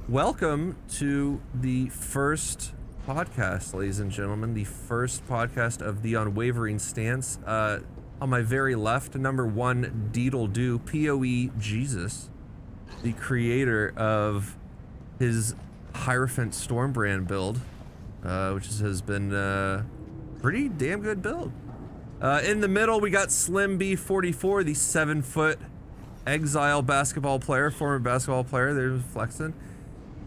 Welcome to the first podcast, ladies and gentlemen. The first podcast of the Unwavering Stance. On my very left, number one, Deedledo, PoE Jesus, the creator of his Hierophant Stormbrand build, which has been a pretty damn good build. In the middle, we got SlimB 44, the 7-foot exile basketball player, former basketball player. There's flexing.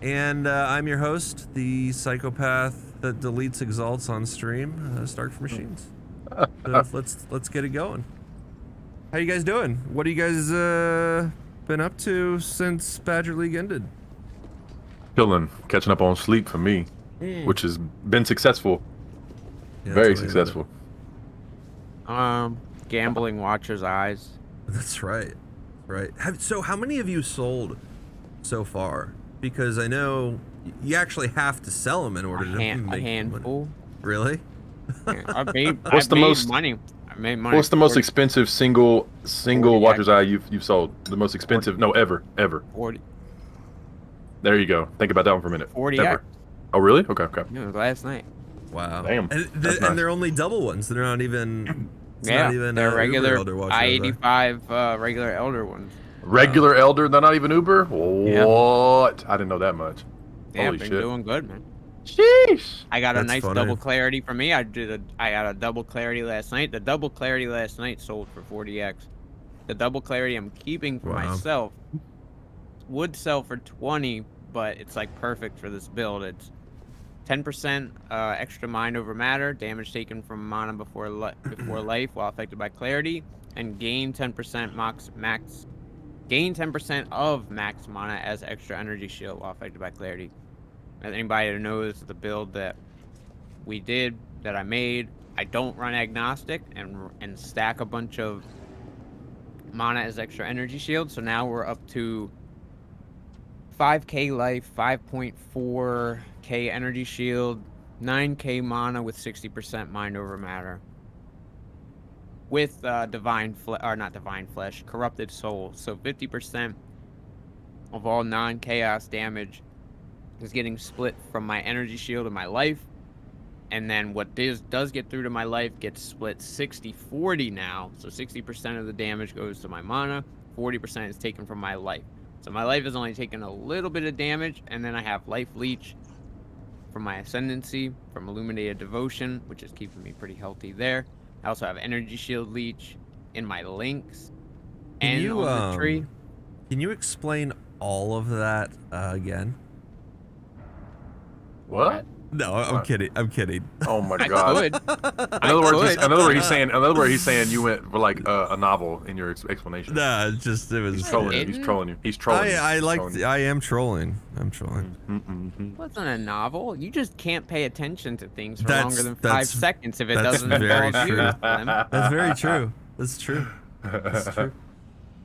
And I'm your host, the psychopath that deletes exalts on stream, Stark for Machines. So let's get it going. How you guys doing? What have you guys been up to since Badger League ended? Chilling, catching up on sleep for me, which has been successful. Yeah, Very successful. Gambling Watcher's Eyes. That's right. Right. So how many have you sold so far? Because I know you actually have to sell them in order to make a handful. money. Really? Yeah, I made money. I made money. What's the most expensive single 40, Watcher's Eye you've sold? The most expensive? 40. No, ever. 40. There you go. Think about that one for a minute. 40. Ever. Oh, really? Okay. Yeah, it was last night. Wow. Damn. And That's nice. they're only double ones. They're not even. They're regular Elder Watcher, I-85 regular Elder ones. Regular Elder, they're not even Uber? Yeah. What? I didn't know that much. Yeah, Holy been shit. doing good, man. Sheesh. I got a That's nice funny. double clarity for me. I got a double clarity last night. The double clarity last night sold for 40x. The double clarity I'm keeping for Wow. myself would sell for 20, but it's like perfect for this build. It's 10% extra mind over matter, damage taken from mana before life while affected by clarity, and gain 10% gain 10% of max mana as extra energy shield while affected by clarity. As anybody that knows the build that we did, that I made, I don't run agnostic and stack a bunch of mana as extra energy shield. So now we're up to 5k life, 5.4k energy shield, 9k mana with 60% mind over matter. With corrupted soul. So 50% of all non-chaos damage is getting split from my energy shield and my life. And then what does get through to my life gets split 60-40 now. So 60% of the damage goes to my mana, 40% is taken from my life. So my life is only taking a little bit of damage, and then I have life leech from my ascendancy, from illuminated devotion, which is keeping me pretty healthy there. I also have energy shield leech in my links and on the tree. Can you explain all of that again? What? No, I'm kidding. I'm kidding. Oh my I god. could. In other words, he's saying you went for like a novel in your explanation. Nah, it was. He's trolling you. He's trolling you. He's trolling you. I am trolling. I'm trolling. Mm-hmm. It wasn't a novel. You just can't pay attention to things for That's- longer than 5 that's- seconds if it that's doesn't very involve you. true. Slim. That's very true. That's true. That's true.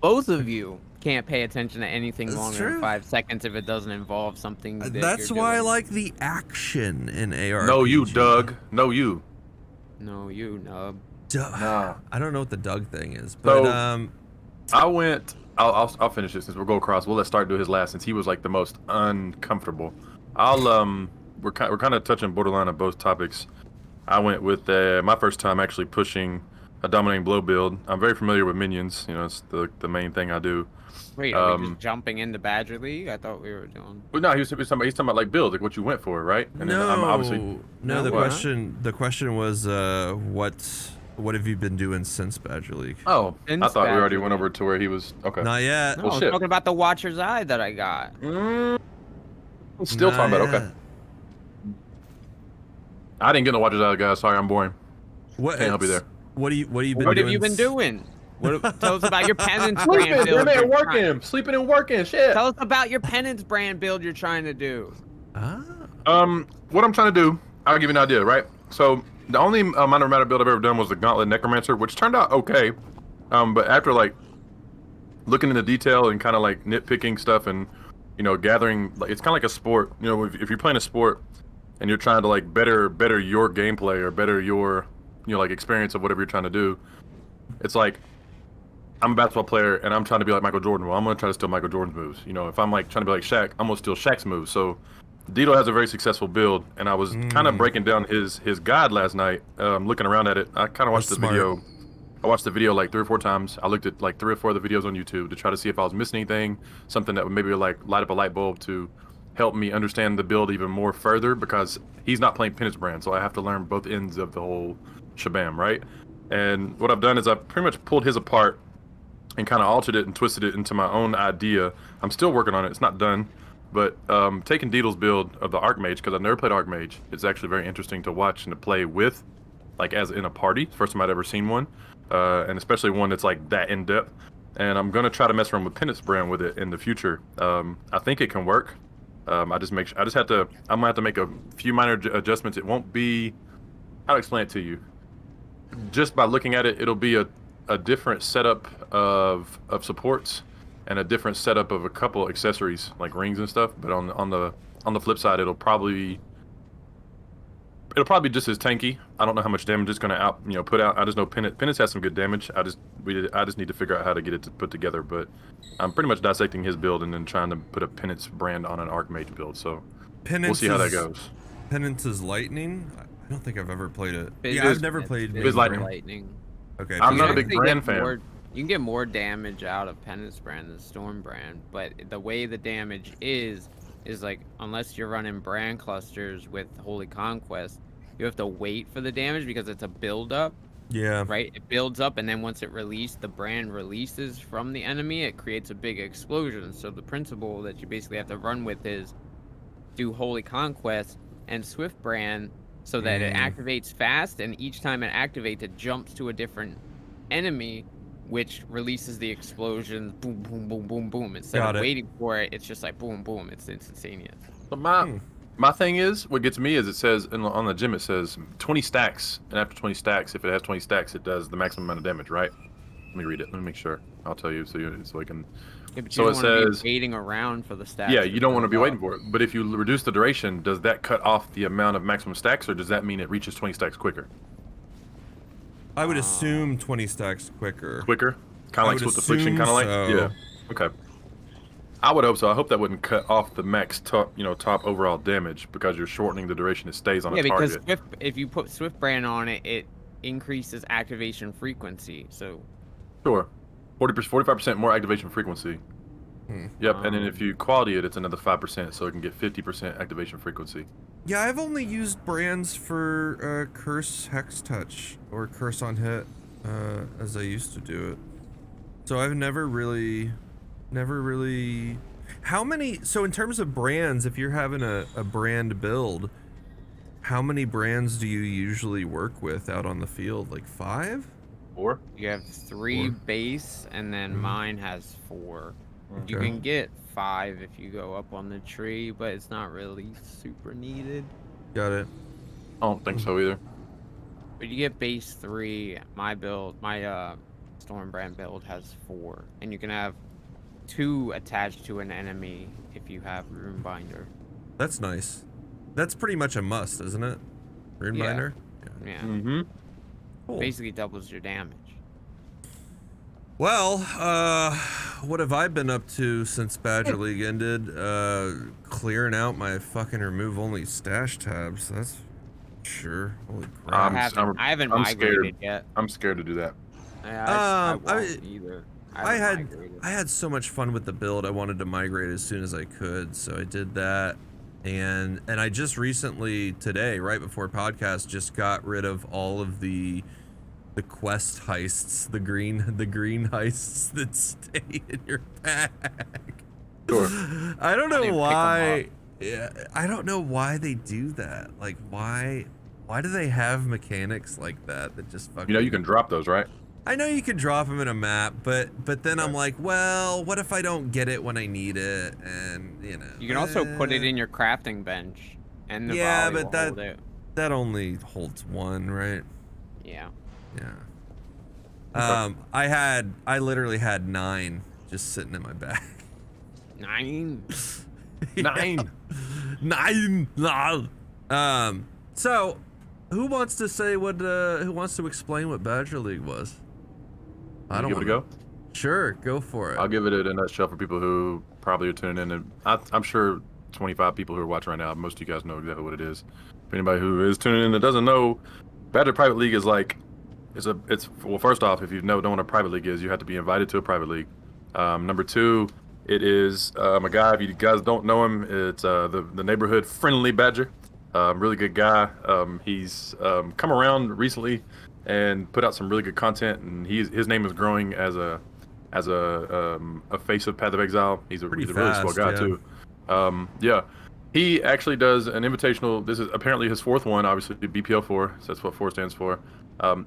Both of you can't pay attention to anything That's longer true. than 5 seconds if it doesn't involve something that That's you're why I doing. like the action in AR. No, you, Doug. No, you. No, you nub. Nah. I don't know what the Doug thing is, but So- I'll finish this since we'll go across. We'll let Stark do his last since he was like the most uncomfortable. We're kind of touching borderline on both topics. I went with my first time actually pushing a dominating blow build. I'm very familiar with minions. You know, it's the main thing I do. Wait, are we just jumping into Badger League? I thought we were doing. But no, he's talking about like build, like what you went for, right? And no, then I'm obviously no. The What? question was, what have you been doing since Badger League? Oh, I Since thought we already Badger went over to where he was. Okay. Not yet. No, Well, I was shit. talking about the Watcher's Eye that I got. Still Not talking about yet. okay. I didn't get no watches out, guys. Sorry, I'm boring. What? Can't help you there. What have you been What doing? have you been doing? Tell us about your penance Sleeping, brand build. man, you're working, sleeping and working, shit. Tell us about your penance brand build you're trying to do. Ah. What I'm trying to do, I'll give you an idea, right? So the only amount of matter build I've ever done was the Gauntlet Necromancer, which turned out okay. But after like looking into detail and kind of like nitpicking stuff and gathering, like it's kind of like a sport. You know, if you're playing a sport and you're trying to like better your gameplay or better your like experience of whatever you're trying to do, it's like I'm a basketball player and I'm trying to be like Michael Jordan. Well, I'm gonna try to steal Michael Jordan's moves. You know, if I'm like trying to be like Shaq, I'm gonna steal Shaq's moves. So Deedle has a very successful build, and I was kind of breaking down his guide last night. Looking around at it, I kind of watched the video. I watched the video like 3 or 4 times. I looked at like 3 or 4 of the videos on YouTube to try to see if I was missing anything, something that would maybe like light up a light bulb to help me understand the build even more further, because he's not playing Penance Brand, so I have to learn both ends of the whole shabam, right? And what I've done is I've pretty much pulled his apart and kind of altered it and twisted it into my own idea. I'm still working on it. It's not done. But taking Deedle's build of the Archmage, because I've never played Archmage, it's actually very interesting to watch and to play with, like as in a party. First time I'd ever seen one, and especially one that's like that in depth. And I'm gonna try to mess around with Penance Brand with it in the future. I think it can work. I'm gonna have to make a few minor adjustments. It won't be, how to explain it to you. Just by looking at it, it'll be a different setup of supports and a different setup of a couple accessories like rings and stuff. But on the flip side, it'll probably be just as tanky. I don't know how much damage it's gonna put out. I just know Penance has some good damage. I just need to figure out how to get it to put together. But I'm pretty much dissecting his build and then trying to put a Penance Brand on an Archmage build. So we'll see how that goes. Penance is lightning. I don't think I've ever played it. I've never played Biz Lightning. Okay. I'm not a big Brand fan. You can get more damage out of Penance Brand than Storm Brand, but the way the damage is like, unless you're running brand clusters with Holy Conquest, you have to wait for the damage because it's a build up. Yeah. Right? It builds up, and then once it releases, the brand releases from the enemy, it creates a big explosion. So the principle that you basically have to run with is do Holy Conquest and Swift Brand so that it activates fast, and each time it activates, it jumps to a different enemy, which releases the explosions, boom, boom, boom, boom, boom. Instead of waiting for it, it's just like boom, boom. It's instantaneous. So my thing is, what gets me is it says on the gym, it says 20 stacks, and after 20 stacks, if it has 20 stacks, it does the maximum amount of damage, right? Let me read it. Let me make sure. I'll tell you so I can. Yeah, but so you it don't want to says be waiting around for the stats. Yeah, you don't want to be waiting for it. But if you reduce the duration, does that cut off the amount of maximum stacks, or does that mean it reaches 20 stacks quicker? I would assume 20 stacks quicker. Quicker? Kind of like Swift Affliction, kind of like? So. Yeah. Okay. I would hope so. I hope that wouldn't cut off the max top overall damage, because you're shortening the duration it stays on a target. Yeah, because if you put Swift Brand on it, it increases activation frequency. So. Sure. 45% more activation frequency. Yep, and then if you quality it, it's another 5%, so it can get 50% activation frequency. Yeah, I've only used brands for Curse Hex Touch or Curse on Hit as I used to do it. So I've never really. How many? So in terms of brands, if you're having a brand build, how many brands do you usually work with out on the field? Like 5? 4? You have 3 base, and then mine has 4. Okay. You can get 5 if you go up on the tree, but it's not really super needed. Got it. I don't think so either. But you get base 3. My Storm Brand build has 4, and you can have 2 attached to an enemy if you have Runebinder. That's nice. That's pretty much a must, isn't it? Runebinder? Yeah. Mm-hmm. Cool. Basically doubles your damage. Well, what have I been up to since Badger League ended? Clearing out my fucking remove only stash tabs. That's sure. Holy crap. I haven't migrated yet. I'm scared to do that. I won't either. I had so much fun with the build. I wanted to migrate as soon as I could, so I did that. And I just recently, today, right before podcast, just got rid of all of the quest heists, the green heists that stay in your bag. Sure. I don't know why. Yeah, I don't know why they do that. Like, why do they have mechanics like that just fucking? You can drop those, right? I know you can drop them in a map, but then I'm like, well, what if I don't get it when I need it? And you can also put it in your crafting bench, and the yeah, volley but will hold it. that only holds 1, right? Yeah. Yeah. I literally had 9 just sitting in my bag. 9. 9. 9. So, who wants to say who wants to explain what Badger League was? I don't give it a go. Sure, go for it. I'll give it in a nutshell for people who probably are tuning in, and I'm sure 25 people who are watching right now, most of you guys know exactly what it is. For anybody who is tuning in that doesn't know, Badger Private League is like, well, first off, if you don't know what a private league is, you have to be invited to a private league. Number two, it is a guy. If you guys don't know him, it's the neighborhood friendly Badger. Really good guy. He's come around recently and put out some really good content, and his name is growing as a face of Path of Exile. He's a really swell guy too. Yeah. He actually does an invitational. This is apparently his fourth one, obviously BPL4, so that's what 4 stands for.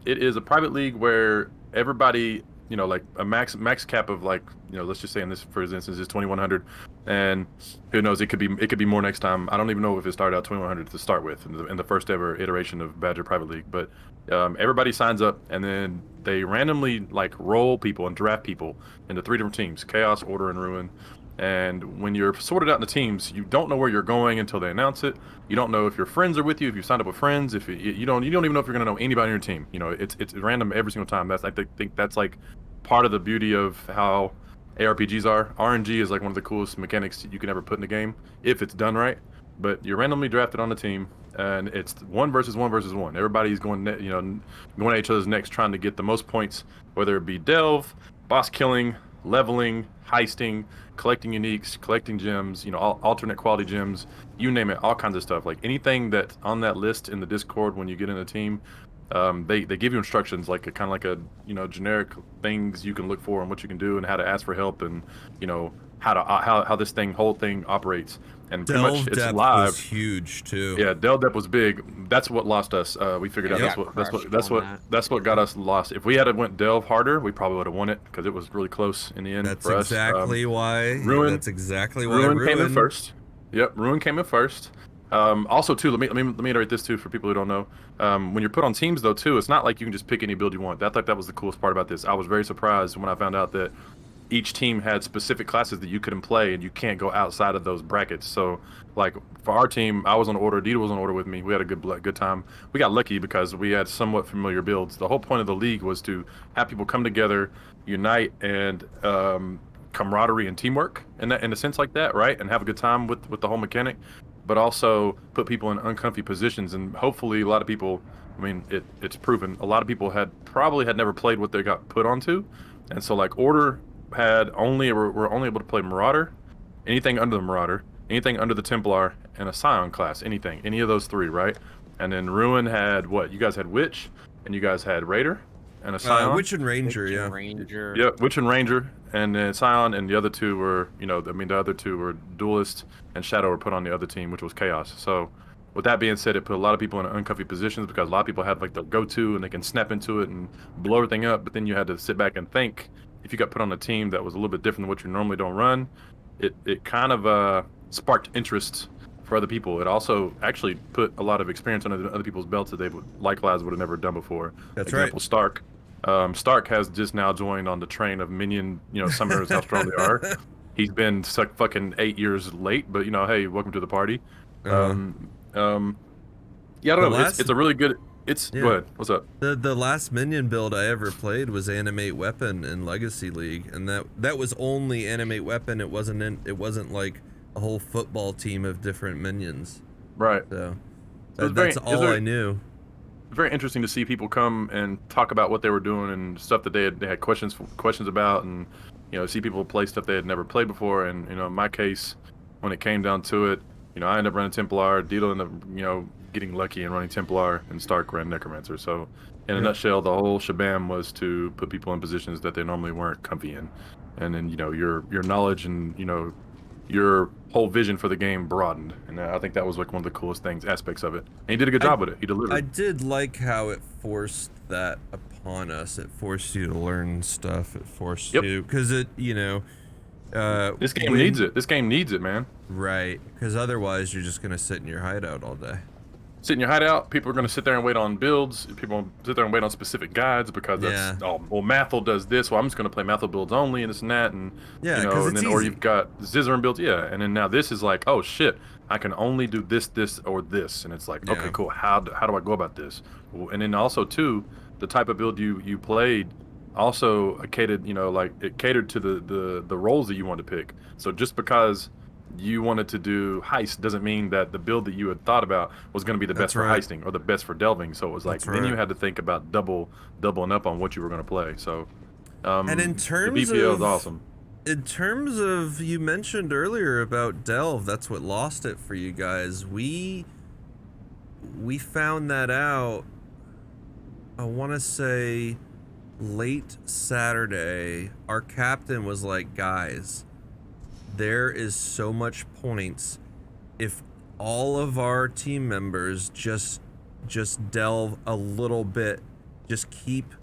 It is a private league where everybody, like a max cap of like, let's just say in this, for instance, is 2,100, and who knows, it could be more next time. I don't even know if it started out 2,100 to start with in the first ever iteration of Badger Private League, but everybody signs up, and then they randomly like roll people and draft people into 3 different teams: Chaos, Order, and Ruin. And when you're sorted out in the teams, you don't know where you're going until they announce it. You don't know if your friends are with you, if you signed up with friends, if you don't even know if you're gonna know anybody on your team. It's random every single time. I think that's like part of the beauty of how ARPGs are. RNG is like one of the coolest mechanics you can ever put in the game if it's done right. But you're randomly drafted on the team, and it's 1 versus 1 versus 1. Everybody's going at each other's necks, trying to get the most points, whether it be delve, boss killing, leveling, heisting, collecting uniques, collecting gems, alternate quality gems, you name it, all kinds of stuff. Like anything that's on that list in the Discord when you get in a team, they give you instructions, like kind of like a generic things you can look for and what you can do and how to ask for help, and how this whole thing operates. And pretty much it's live. Was huge too. Yeah, Delve Depth was big. That's what lost us. We figured out that's what got us lost. If we had went Delve harder, we probably would have won it because it was really close in the end. That's for us. exactly why. Ruin. That's exactly why Ruin came in first. Yep, Ruin came in first. Also, too, let me iterate this too for people who don't know. When you're put on teams, though, too, it's not like you can just pick any build you want. I thought that was the coolest part about this. I was very surprised when I found out that each team had specific classes that you couldn't play, and you can't go outside of those brackets. So, like for our team, I was on Order. Deedledo was on Order with me. We had a good time. We got lucky because we had somewhat familiar builds. The whole point of the league was to have people come together, unite, and camaraderie and teamwork in a sense like that, right? And have a good time with the whole mechanic, but also put people in uncomfy positions. And hopefully, a lot of people. I mean, it's proven. A lot of people probably had never played what they got put onto, and so like Order were only able to play Marauder, anything under the Marauder, anything under the Templar, and a Scion class, any of those 3, right? And then Ruin had what? You guys had Witch, and you guys had Raider, and a Scion. Witch and Ranger, Ranger. Yeah, Witch and Ranger, and then Scion, and the other 2 were, the other 2 were Duelist, and Shadow were put on the other team, which was Chaos. So, with that being said, it put a lot of people in uncomfy positions because a lot of people have like the go-to and they can snap into it and blow everything up, but then you had to sit back and think. If you got put on a team that was a little bit different than what you normally don't run, it kind of sparked interest for other people. It also actually put a lot of experience under other people's belts that they would have never done before. That's Example, Stark. Stark has just now joined on the train of Minion, summoners, how strong they are. He's been fucking 8 years late, but hey, welcome to the party. Yeah, I don't know. It's a really good. Go ahead. What's up? The last minion build I ever played was Animate Weapon in Legacy League, and that was only Animate Weapon. It wasn't like a whole football team of different minions. Right. So that's all I knew. Very interesting to see people come and talk about what they were doing and stuff that they had questions about, and see people play stuff they had never played before. And in my case, when it came down to it, I ended up running Templar. Deedledo ended up getting lucky and running Templar, and Stark ran Necromancer. So in a nutshell, the whole shabam was to put people in positions that they normally weren't comfy in, and then your knowledge and your whole vision for the game broadened. And I think that was like one of the coolest aspects of it. And he did a good job with it. He delivered. I did like how it forced that upon us. It forced you to learn stuff. It forced you, because it this game needs it. This game needs it, man. Right, because otherwise you're just gonna sit in your hideout all day. Sit in your hideout. People are gonna sit there and wait on builds. People will sit there and wait on specific guides because that's Mathel does this. Well, I'm just gonna play Mathel builds only and this and that, and and then or you've got Zizaran builds, and then now this is like, oh shit, I can only do this, or this, and it's like, okay, cool. How do I go about this? And then also too, the type of build you played. also catered, like it catered to the roles that you wanted to pick. So just because you wanted to do heist doesn't mean that the build that you had thought about was going to be the best That's for right. heisting or the best for delving. So it was like That's then you right. had to think about doubling up on what you were going to play. So And in the terms BPL is of awesome. you mentioned earlier about Delve, that's what lost it for you guys. We found that out, I want to say late Saturday. Our captain was like, guys, there is so much points if all of our team members just delve a little bit, just keep,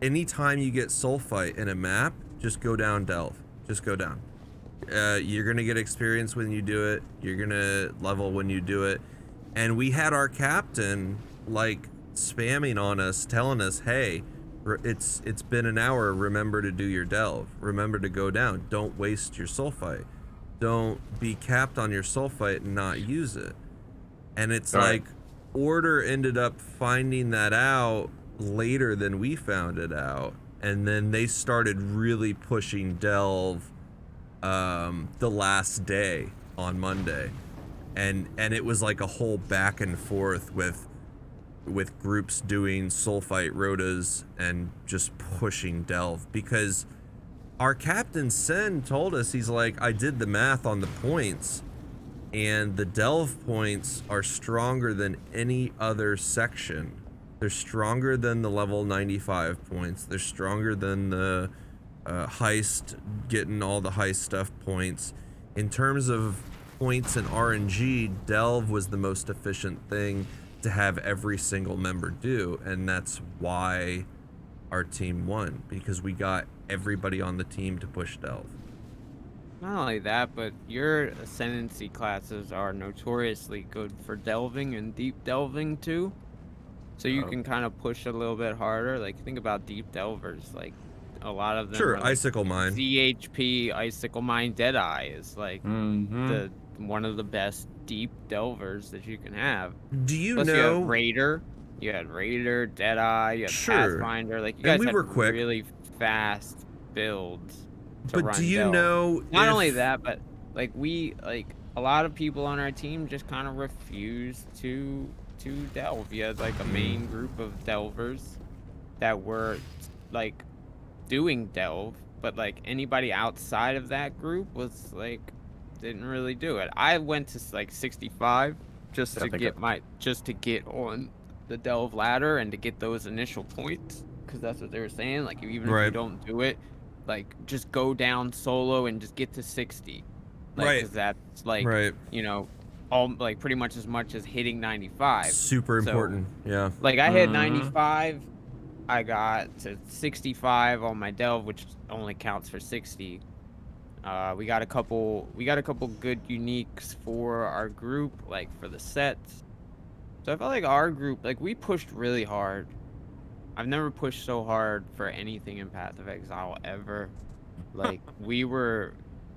anytime you get sulfite in a map, just go down delve, just go down. You're gonna get experience when you do it, you're gonna level when you do it. And we had our captain like spamming on us, telling us, hey, it's been an hour, remember to do your delve, remember to go down, don't waste your sulfite, don't be capped on your sulfite and not use it. And it's All like right. Order ended up finding that out later than we found it out, and then they started really pushing delve the last day on Monday, and it was like a whole back and forth with groups doing sulfite rotas and just pushing delve, because our captain Sen told us, he's like, I did the math on the points, and the delve points are stronger than any other section. They're stronger than the level 95 points. They're stronger than the heist, getting all the heist stuff points. In terms of points and RNG, delve was the most efficient thing to have every single member do, and that's why our team won, because we got everybody on the team to push delve. Not only that, but your ascendancy classes are notoriously good for delving and deep delving too. So you can kind of push a little bit harder. Like, think about deep delvers. Like, a lot of them Sure, are like Icicle Mine. ZHP, Icicle Mine, Deadeye is like Mm-hmm. one of the best deep delvers that you can have. Do you Plus, you have know? Raider. You had Raider, Deadeye, you had Sure. Pathfinder. Like, you And guys we had were quick. really fast builds to But do run you delve. know Not if only that, but like a lot of people on our team just kind of refused to delve. You had like a main group of delvers that were like doing delve, but like anybody outside of that group was like didn't really do it. I went to like 65 just to get on the delve ladder and to get those initial points, because that's what they were saying. Like, even if you Right. don't do it, like, just go down solo and just get to 60, like, Right. because that's like Right. all like pretty much as hitting 95. Super So, important. Yeah. like, I hit 95, I got to 65 on my delve, which only counts for 60. We got a couple good uniques for our group, like for the sets. So I felt like our group, like, we pushed really hard. I've never pushed so hard for anything in Path of Exile ever. Like, we were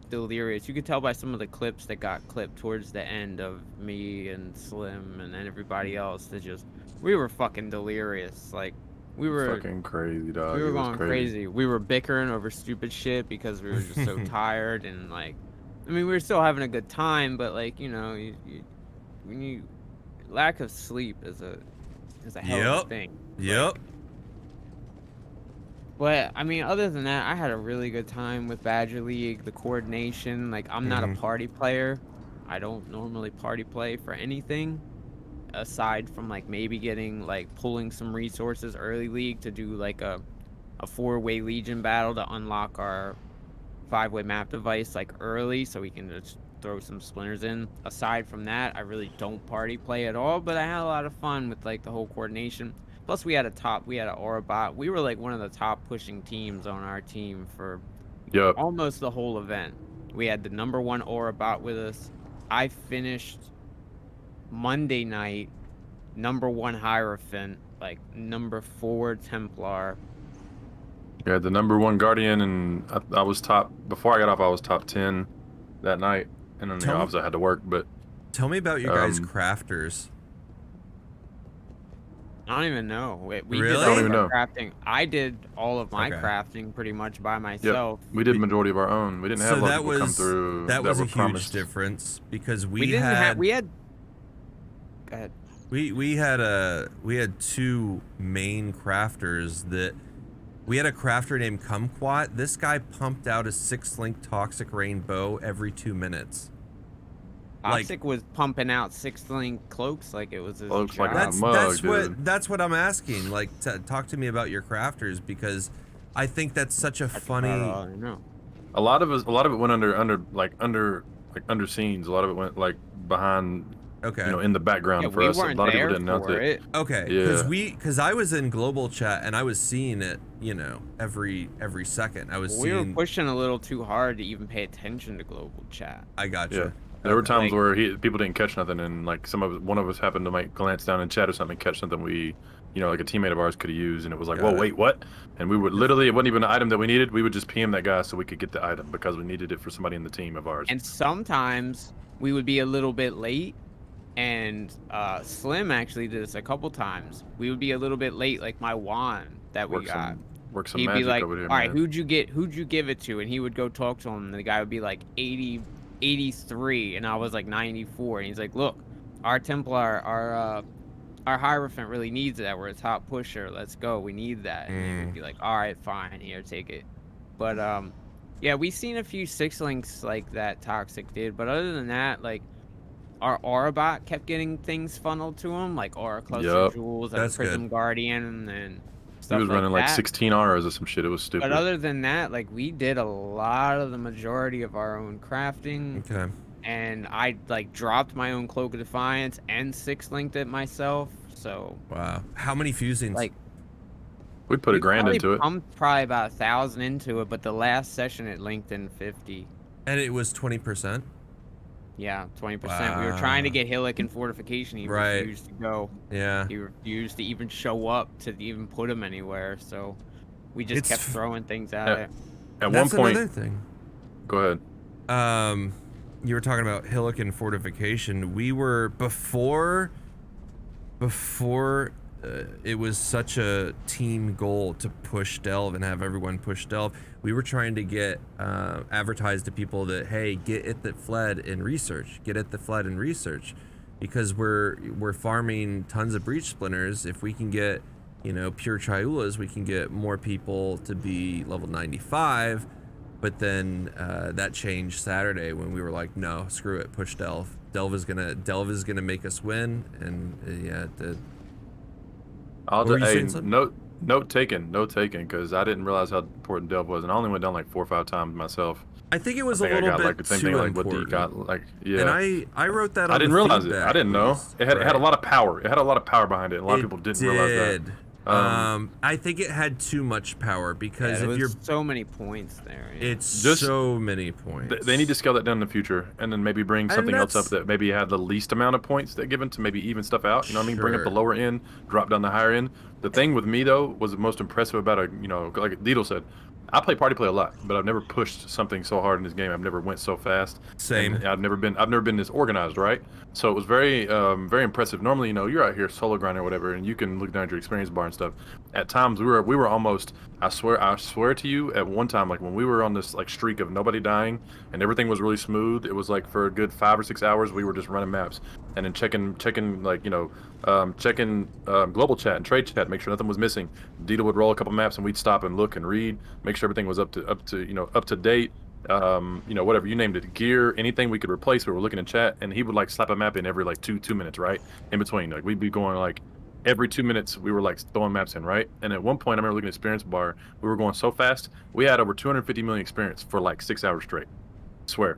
delirious. You could tell by some of the clips that got clipped towards the end of me and Slim and then everybody else that we were fucking delirious. Like, we were Fucking crazy, dog. we were It was going crazy. We were bickering over stupid shit because we were just so tired, and like, I mean, we were still having a good time, but like, when you lack of sleep is a hell of a thing. Yep. But I mean, other than that, I had a really good time with Badger League. The coordination, like, I'm not a party player. I don't normally party play for anything aside from like maybe pulling some resources early league to do like a 4-way Legion battle to unlock our 5-way map device like early, so we can just throw some splinters in. Aside from that, I really don't party play at all, but I had a lot of fun with like the whole coordination. Plus, we had an aura bot. We were like one of the top pushing teams on our team for almost the whole event. We had the #1 aura bot with us. I finished Monday night #1 Hierophant, like #4 Templar. Yeah, the #1 Guardian, and I was top, before I got off, I was top 10 that night, and then obviously I had to work, but... Tell me about your guys' crafters. I don't even know. We Really? did I all don't of even our know. crafting. I did all of my Okay. crafting pretty much by Yep. myself. We did majority of our own. We didn't have So a lot of that people come was through that that was a were huge promised. difference because We didn't have. We had. Go ahead. we had two main crafters that we had a crafter named Kumquat. This guy pumped out a 6-link toxic rain bow every 2 minutes. Toxic was pumping out 6-link cloaks like it was his Looks like job. a mug, dude. That's what I'm asking. Like, talk to me about your crafters because I think that's such a That's funny. about all I know. A lot of it went under scenes. A lot of it went like behind, Okay. in the background Yeah, for we us. A weren't lot of people there didn't announce for it. it. Okay, Yeah. because I was in global chat and I was seeing it, every second. I was We were seeing. pushing a little too hard to even pay attention to global chat. I gotcha. Yeah. There were times Like- where people didn't catch nothing, and like one of us happened to like glance down in chat or something, and catch something we, like a teammate of ours could have used, and it was like, Got whoa, it. wait, what? And we would literally, it wasn't even an item that we needed. We would just PM that guy so we could get the item because we needed it for somebody in the team of ours. And sometimes we would be a little bit late, and Slim actually did this a couple times. We would be a little bit late, like my wand that we got. Work some He'd magic be like, over here, all right, man. who'd you give it to? And he would go talk to him, and the guy would be like 83, and I was like 94. And he's like, look, our Templar, our Hierophant really needs that. We're a top pusher. Let's go. We need that. And he would be like, all right, fine, here, take it. But yeah, we've seen a few 6-links like that Toxic did, but other than that, like, our Aurabot kept getting things funneled to him, like Aura Cluster Yup. Jewels and That's Prism good. Guardian and He stuff was running like that. 16 auras or some shit. It was stupid. But other than that, like, we did a lot of the majority of our own crafting, Okay. and I like dropped my own Cloak of Defiance and 6-linked it myself. So Wow. How many fusings? like we put we a grand probably into it. pumped probably about 1,000 into it, but the last session it linked in 50. And it was 20%. Yeah, 20%. We were trying to Wow. get Hillock in fortification. He Right. refused to go. Yeah. He refused to even show up to even put him anywhere. So we just It's kept f- throwing things at Yeah. it. At That's one point, another thing. go ahead. You were talking about Hillock and fortification. We were before it was such a team goal to push Delve and have everyone push Delve. We were trying to get advertised to people that, hey, get it that fled in research, because we're farming tons of breach splinters. If we can get pure Chaulas, we can get more people to be level 95. But then that changed Saturday when we were like, no, screw it, push Delve. Delve is gonna make us win, and yeah, it did. I'll What were you just, saying, son? note taken, because I didn't realize how important Delve was, and I only went down like 4 or 5 times myself. I think it was I a think I little got bit like the same too thing like what important. D got, like, yeah. And I wrote that on I didn't the realize it. feedback I didn't know. list. It had a Right. lot of power. It had a lot of power behind it. And a lot of people didn't realize that. Did. Um, I think it had too much power because Yeah, if you're, so many points there. Yeah. it's Just- so many points. They need to scale that down in the future, and then maybe bring And something else up that's- that maybe had the least amount of points that given to maybe even stuff out. You know what I mean? Bring up the Sure. lower end, drop down the higher end. The thing with me though was the most impressive about like Deedle said, I play party play a lot, but I've never pushed something so hard in this game. I've never went so fast. Same. And I've never been this organized, right? So it was very very impressive. Normally, you're out here solo grinding or whatever, and you can look down at your experience bar and stuff. At times, we were almost. I swear to you, at one time, like when we were on this like streak of nobody dying and everything was really smooth, it was like for a good 5 or 6 hours we were just running maps and then checking like checking global chat and trade chat, make sure nothing was missing. Dita would roll a couple maps and we'd stop and look and read, make sure everything was up to date. Whatever you named it, gear, anything we could replace, we were looking in chat, and he would like slap a map in every like two minutes, right? In between, like we'd be going like every 2 minutes we were like throwing maps in, right? And at one point I remember looking at experience bar, we were going so fast, we had over 250 million experience for like 6 hours straight. I swear.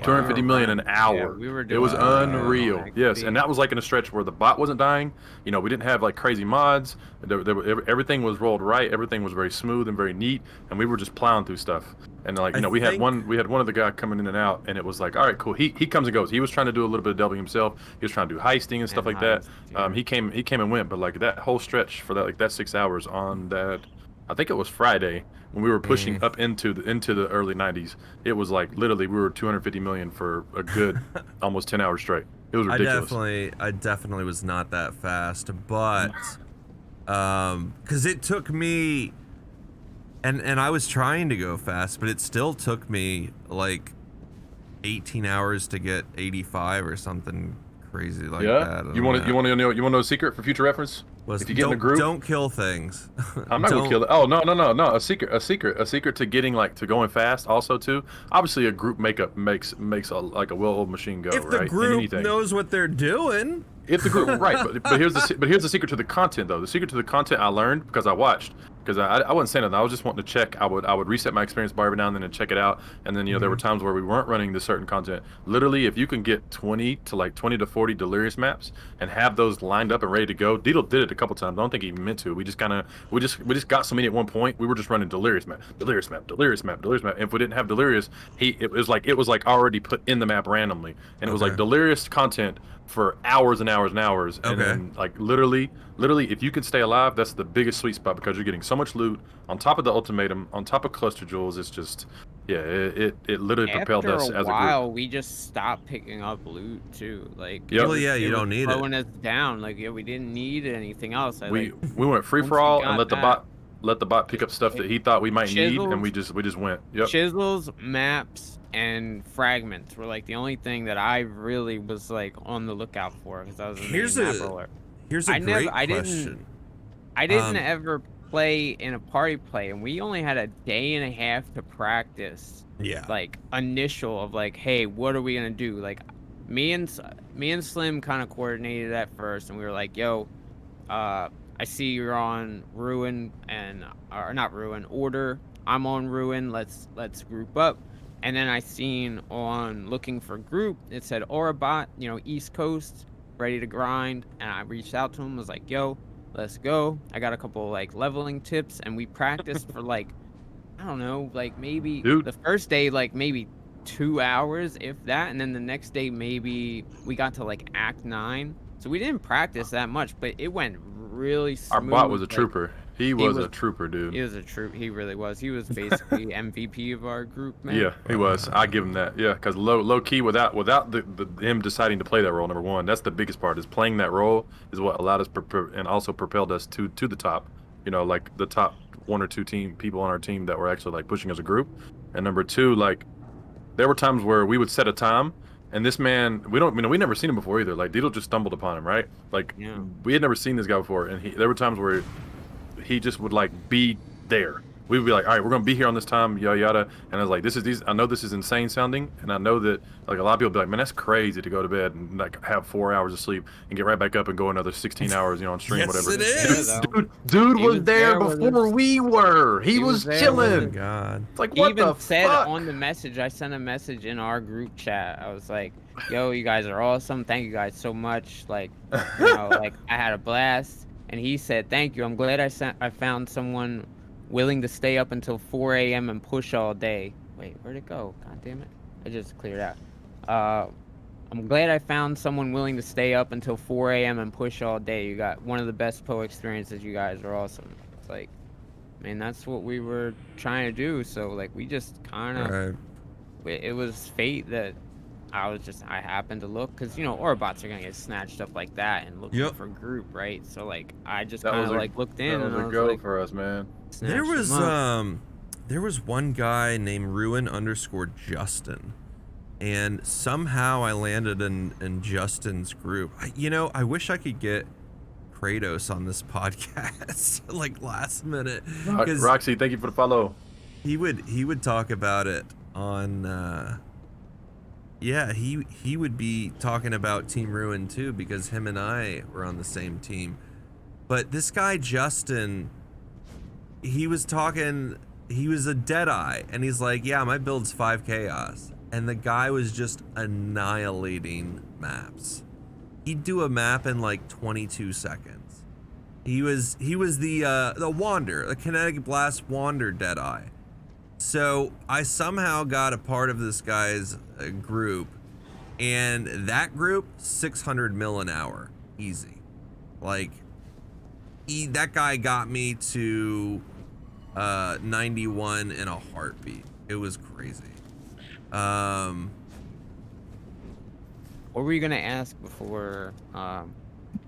250 million an hour. Yeah, we were It was doing unreal. that. Yes, and that was like in a stretch where the bot wasn't dying. We didn't have like crazy mods. Everything was rolled right. Everything was very smooth and very neat, and we were just plowing through stuff. And like we had one of the guy coming in and out, and it was like, all right, cool. He comes and goes. He was trying to do a little bit of W himself. He was trying to do heisting and stuff like that. He came and went, but like that whole stretch for that 6 hours on that, I think it was Friday when we were pushing up into the early 90s. It was like literally we were 250 million for a good almost 10 hours straight. It was ridiculous. I definitely was not that fast, but Because it took me, and I was trying to go fast, but it still took me like 18 hours to get 85 or something crazy like that. You want to know a secret for future reference? If you get in a group, don't kill things. I'm not gonna kill it. Oh no! A secret to getting to going fast. Also, too, obviously, a group makeup makes a well-oiled machine go. If right? the group knows what they're doing. If the group, right? But here's the secret to the content though. The secret to the content I learned because I watched. Because I wasn't saying nothing. I was just wanting to check. I would reset my experience bar every now and then and check it out. And then there were times where we weren't running this certain content. Literally, if you can get 20 to 40 delirious maps and have those lined up and ready to go. Deedle did it a couple times. I don't think he even meant to. We just got so many at one point. We were just running delirious map. And if we didn't have delirious, it was like already put in the map randomly. And it was like delirious content for hours and hours and hours. And then literally, if you can stay alive, that's the biggest sweet spot because you're getting so much loot on top of the ultimatum, on top of cluster jewels. It's just, it literally propelled us as a group. After a while, we just stopped picking up loot too. Well, you don't need it. Slowing us down. We didn't need anything else. We went free for all and let the bot pick up stuff that he thought we might need, and we just went. Yep. Chisels, maps, and fragments were the only thing that I really was on the lookout for because I was a map roller. Here's a great question. I didn't ever play in a party play, and we only had a day and a half to practice. Yeah. Initial of hey, what are we gonna do? Me and Slim kind of coordinated at first, and we were like, yo, I see you're on Ruin or not Ruin, Order. I'm on Ruin. Let's group up. And then I seen on looking for group, it said Orabot, East Coast, ready to grind. And I reached out to him, was like, yo, let's go. I got a couple leveling tips, and we practiced for I don't know, maybe the first day maybe 2 hours, if that, and then the next day maybe we got to Act 9. So we didn't practice that much, but it went really smooth. Our bot was a trooper. He was a trooper, dude. He was a troop. He really was. He was basically MVP of our group, man. Yeah, he was. I give him that. Yeah, because low key, without him deciding to play that role, number one, that's the biggest part. Is playing that role is what allowed us and also propelled us to the top. The top 1 or 2 people on our team that were actually pushing as a group. And number two, there were times where we would set a time. And this man, we never seen him before either. Deedle just stumbled upon him, right? We had never seen this guy before, and there were times where he just would be there. We would be like, all right, we're gonna be here on this time, yada yada. And I was like, I know this is insane sounding, and I know that a lot of people be like, man, that's crazy to go to bed and have 4 hours of sleep and get right back up and go another 16 hours, on stream, whatever. It is. Dude was there before we were. He was chilling. Oh my God. It's what he even the said fuck? on the message, I sent a message in our group chat. I was like, yo, you guys are awesome. Thank you guys so much. I had a blast. And he said, thank you. I'm glad I found someone willing to stay up until 4 a.m. and push all day. Wait, where'd it go? God damn it. I just cleared out. I'm glad I found someone willing to stay up until 4 a.m. and push all day. You got one of the best PO experiences. You guys are awesome. It's man, that's what we were trying to do. So, we just kind of... Right. It was fate that I happened to look, because Orobots are gonna get snatched up like that and looking for group, right? So I just kind of looked in. That was a go for us, man. There was one guy named Ruin_Justin, and somehow I landed in Justin's group. I wish I could get Kratos on this podcast last minute. Roxy, thank you for the follow. He would talk about it on. Yeah, he would be talking about Team Ruin too, because him and I were on the same team. But this guy Justin, he was a Deadeye, and he's like, yeah, my build's 5 chaos. And the guy was just annihilating maps. He'd do a map in 22 seconds. He was the Wander, the Kinetic Blast Wander Deadeye. So I somehow got a part of this guy's group, and that group 600 mil an hour, easy. That guy got me to 91 in a heartbeat. It was crazy. What were you gonna ask before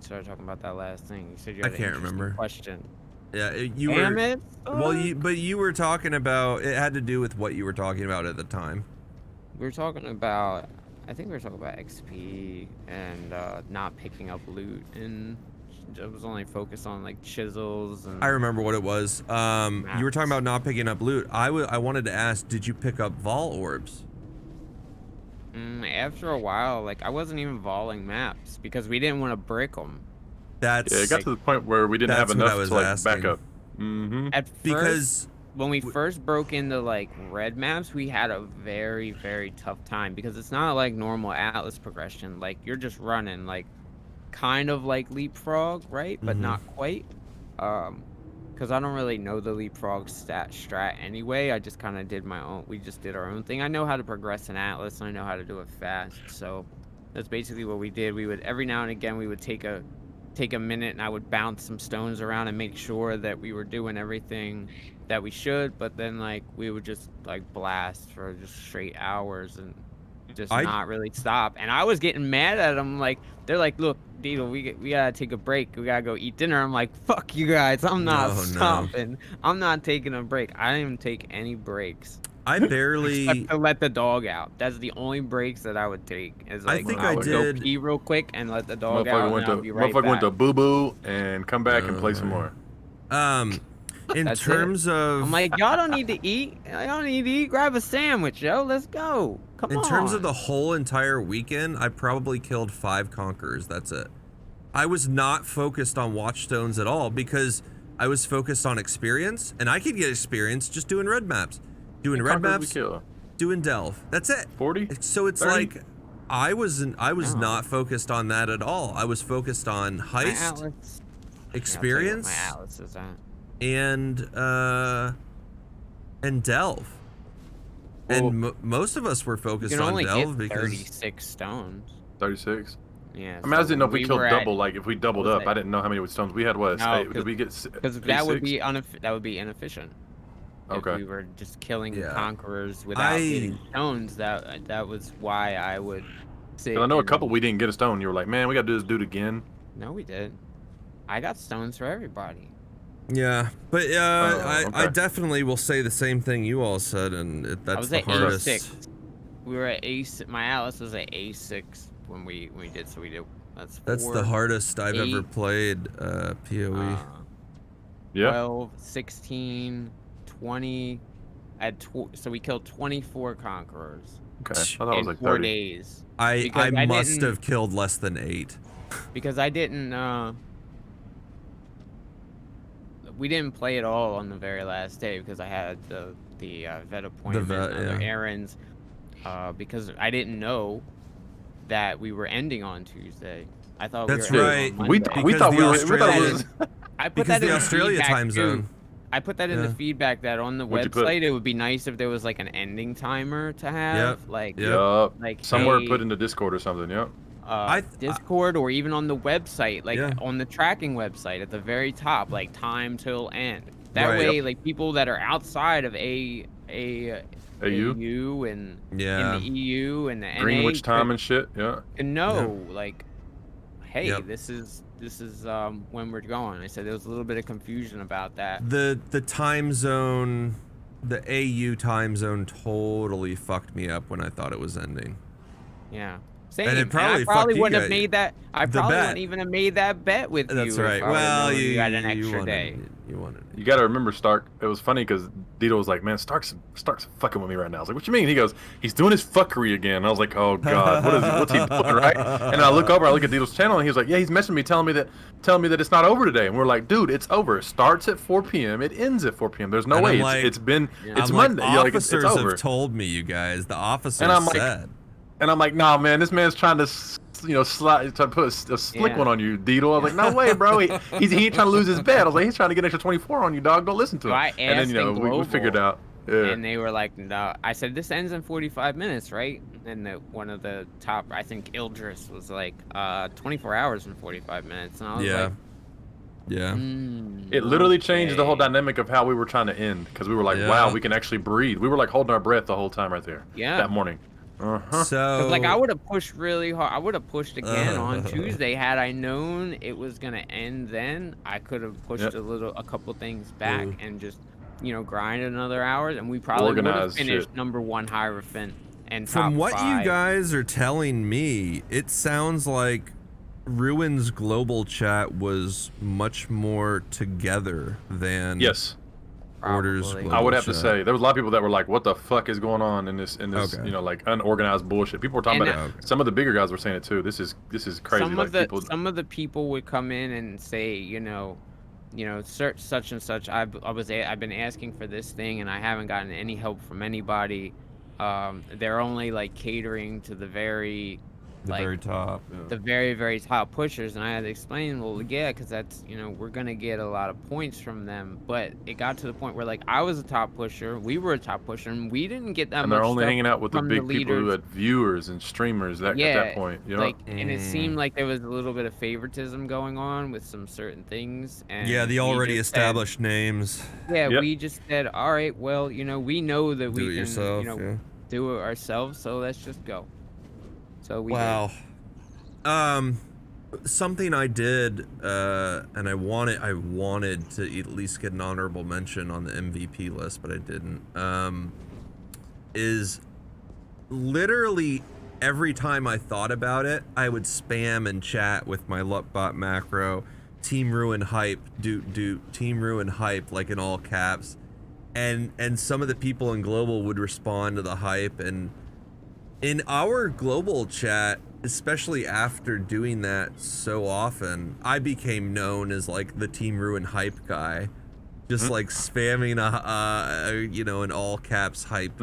started talking about that last thing. You said you I had an can't interesting remember. question. Yeah, you Damn were. it. Well, you were talking about. It had to do with what you were talking about at the time. We were talking about, I think we were talking about XP and not picking up loot, and I was only focused on like chisels and I remember what it was. You were talking maps. about not picking up loot. I wanted to ask, did you pick up vol orbs? After a while, like I wasn't even voling maps because we didn't want to brick them. That's Yeah, it got to the point where we didn't have that's what I enough was to like back asking. up. Mm-hmm. At first, because when we first broke into like red maps, we had a very, very tough time because it's not like normal Atlas progression. Like you're just running like kind of like leapfrog, right? But not quite. Because I don't really know the leapfrog strat anyway. I just kind of did my own. We just did our own thing. I know how to progress in Atlas, and I know how to do it fast. So that's basically what we did. We would every now and again we would take a minute, and I would bounce some stones around and make sure that we were doing everything that we should. But then like we would just like blast for just straight hours and just not really stop. And I was getting mad at them. Like they're like, "Look, Deedle, we gotta take a break. We gotta go eat dinner." I'm like, "Fuck you guys! I'm not stopping. I'm not taking a break. I didn't even take any breaks. I barely Except to let the dog out. That's the only breaks that I would take. Is like I think I would go did. pee real quick and let the dog out, and I'll be right Motherfucker went to back. boo boo and come back and play some more. In That's terms of I'm like, y'all don't need to eat. Y'all don't need to eat. Grab a sandwich, yo. Let's go. Come on. in terms of the whole entire weekend, I probably killed 5 conquerors. That's it. I was not focused on watchstones at all because I was focused on experience, and I could get experience just doing red maps, doing red maps, doing delve. That's it. 40. So it's 30? like I was not focused on that at all. I was focused on heist, experience, my Atlas is at. and delve. Well, And most of us were focused You can on only delve get because 36 stones. 36. Yeah. I mean, I just didn't know if we we killed were double. At, like if we doubled what up, was I that? didn't know how many stones we had. What? No, Did we get? Because that would be inefficient. Okay. If we were just killing Yeah. conquerors without getting stones, that was why I would say. I know a couple we didn't get a stone. You were like, man, we got to do this dude again. No, we did. I got stones for everybody. Yeah, but okay. I definitely will say the same thing you all said, and that's the hardest. A6. We were at A6. My Atlas was at A6 when we did. So we did. That's the hardest I've ever played PoE. Yeah. 12, 16, 20. So we killed 24 conquerors. Okay. I thought it was like 4 30. days. I must have killed less than 8. Because I didn't. We didn't play at all on the very last day because I had the vet appointment and other errands. Because I didn't know that we were ending on Tuesday. I thought that's we were right. ending on Monday. We thought we were. I put that in the Australia time zone. I put that in the feedback that on the website it would be nice if there was like an ending timer to have. Yep. Like somewhere hey, put in the Discord or something. Yep. Discord or even on the website, like on the tracking website at the very top, like time till end. That way, like people that are outside of AU and in the EU and the Greenwich NA time and shit. Yeah. Can know like, hey, this is when we're going. I said there was a little bit of confusion about that. The time zone, the AU time zone totally fucked me up when I thought it was ending. Yeah. Same. And it I probably wouldn't have made that. I probably wouldn't even have made that bet with you. That's right. Well, you got an extra day. You wanted it. You got to remember, Stark. It was funny because Deedle was like, "Man, Stark's fucking with me right now." I was like, "What you mean?" He goes, "He's doing his fuckery again." I was like, "Oh God, what's he doing?" Right? And I look over, I look at Deedle's channel, and he was like, "Yeah, he's messaging me, telling me that it's not over today." And we're like, "Dude, it's over. It starts at 4 p.m. It ends at 4 p.m. There's no way. It's Monday. Officers it's over. have told me, you guys. The officers said. And I'm like, nah, man, this man's trying to, try to put a slick one on you, Deedle. I was like, no way, bro. He ain't trying to lose his bet. I was like, he's trying to get an extra 24 on you, dog. Don't listen to him. And then, we figured out. Yeah. And they were like, no. I said, this ends in 45 minutes, right? And one of the top, I think Ildris was like, 24 hours and 45 minutes. And I was like, yeah. It literally changed the whole dynamic of how we were trying to end because we were like, wow, we can actually breathe. We were like holding our breath the whole time right there. Yeah. That morning. So, Cause like I would have pushed really hard. I would have pushed again on Tuesday had I known it was gonna end. Then I could have pushed a couple things back and just grind another hour, and we probably would have Organized finished shit. #1 Hierophant and from top what 5. you guys are telling me, it sounds like Ruin's global chat was much more together than Yes. Orders. Probably. Global I would have to chat. say there was a lot of people that were like, "What the fuck is going on in this Okay. like unorganized bullshit?" People were talking And, about it. Some of the bigger guys were saying it too. This is crazy. Some like of the people. some of the people would come in and say, search such and such. I've been asking for this thing and I haven't gotten any help from anybody. They're only like catering to the very top. the very, very top pushers, and I had to explain, well, yeah, because that's, we're gonna get a lot of points from them. But it got to the point where, like, I was a top pusher, we were a top pusher, and we didn't get that And much they're only stuff hanging out with the from big people who leaders. had viewers and streamers at that point. You know? Like, and it seemed like there was a little bit of favoritism going on with some certain things. And Yeah, the we already just established names. said, we just said, all right, well, we know that we Do it can, yourself, do it ourselves, so let's just go. So we Wow. Something I did, and I wanted to at least get an honorable mention on the MVP list, but I didn't. Is literally every time I thought about it, I would spam and chat with my Luckbot macro, Team Ruin hype, Team Ruin hype, like in all caps, and some of the people in global would respond to the hype, and in our global chat, especially after doing that so often, I became known as like the Team Ruin hype guy, just like spamming an all caps hype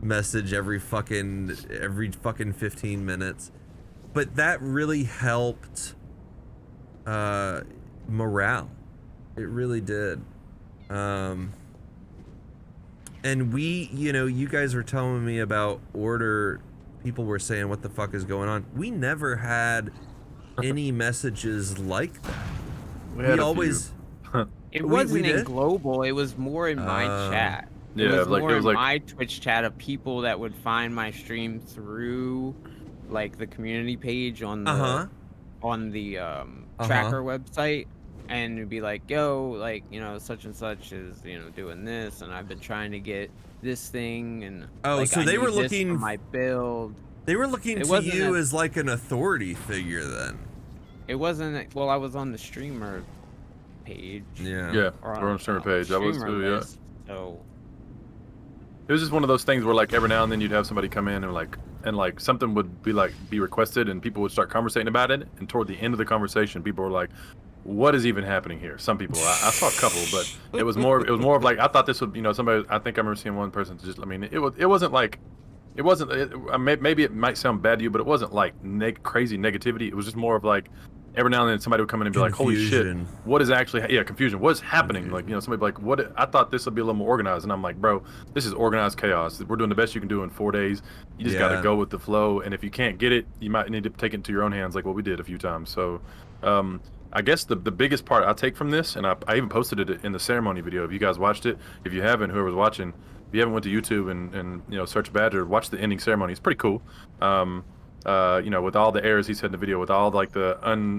message every fucking 15 minutes. But that really helped morale. It really did. And you guys were telling me about Order. People were saying, what the fuck is going on? We never had any messages like that. We always... It wasn't we in did? global, it was more in my chat. Yeah, it was like- more it was in like- my Twitch chat of people that would find my stream through like the community page on the tracker website, and it'd be like, yo, like, such and such is, doing this, and I've been trying to get this thing, and like, so I they need were this looking for my build. They were looking It to wasn't you a- as like an authority figure then. It wasn't, well, I was on the streamer page. Yeah, Or we're on the streamer page. I was streamer too, yeah. list, so It was just one of those things where like every now and then you'd have somebody come in and like something would be requested and people would start conversating about it, and toward the end of the conversation people were like, what is even happening here? Some people, I saw a couple, but it was more of like, I thought this would, somebody, I think I remember seeing one person just, I mean, it wasn't like, maybe it might sound bad to you, but it wasn't like crazy negativity. It was just more of like, every now and then somebody would come in and be like, holy shit, Confusion. what is actually, confusion, what is happening? Like, somebody be like, what, I thought this would be a little more organized. And I'm like, bro, this is organized chaos. We're doing the best you can do in 4 days. You just got to go with the flow. And if you can't get it, you might need to take it into your own hands, like what we did a few times. So, I guess the biggest part I take from this, and I even posted it in the ceremony video. If you guys watched it, if you haven't, whoever's watching, if you haven't went to YouTube and search Badger, watch the ending ceremony. It's pretty cool. With all the errors he said in the video, with all like the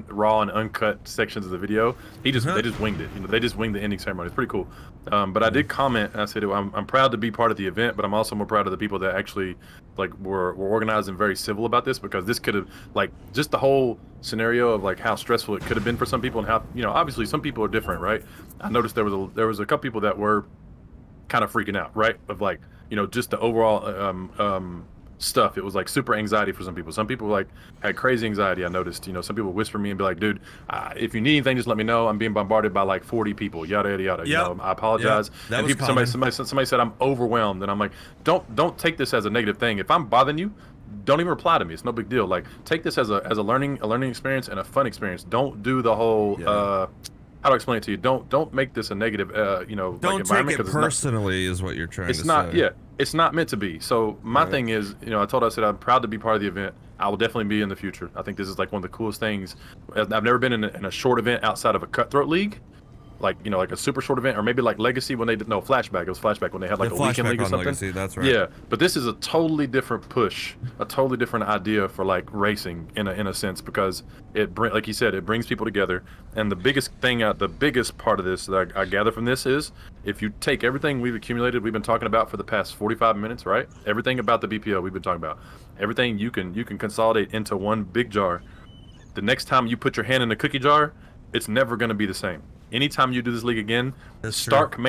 raw and uncut sections of the video, they just winged it. They just winged the ending ceremony. It's pretty cool. But I did comment. And I said I'm proud to be part of the event, but I'm also more proud of the people that actually like were organized and very civil about this, because this could have, like, just the whole scenario of like how stressful it could have been for some people, and how obviously some people are different, right? I noticed there was a couple people that were kind of freaking out, right? Of like, just the overall stuff. It was like super anxiety for some people. Some people like had crazy anxiety. I noticed, some people whisper me and be like, dude, if you need anything, just let me know. I'm being bombarded by like 40 people, yada yada yada. Yep. I apologize. Yep. That and was people, somebody said I'm overwhelmed, and I'm like, don't take this as a negative thing. If I'm bothering you, don't even reply to me. It's no big deal. Like, take this as a learning experience and a fun experience. Don't do the whole how do I explain it to you? Don't make this a negative Don't like, take environment, it 'cause it's not, personally is what you're trying to it's not say. it's not meant to be. So my thing is, I said I'm proud to be part of the event. I will definitely be in the future. I think this is like one of the coolest things. I've never been in a short event outside of a cutthroat league, like like a super short event, or maybe like Legacy when they did Flashback. It was Flashback when they had like The a weekend flashback league or on something. Legacy, that's right. Yeah, but this is a totally different push, a totally different idea for like racing in a sense, because like you said, it brings people together. And the biggest part of this that I gather from this is, if you take everything we've accumulated, we've been talking about for the past 45 minutes, right? Everything about the BPO we've been talking about, everything you can consolidate into one big jar. The next time you put your hand in the cookie jar, it's never going to be the same. Anytime you do this league again, That's Stark true.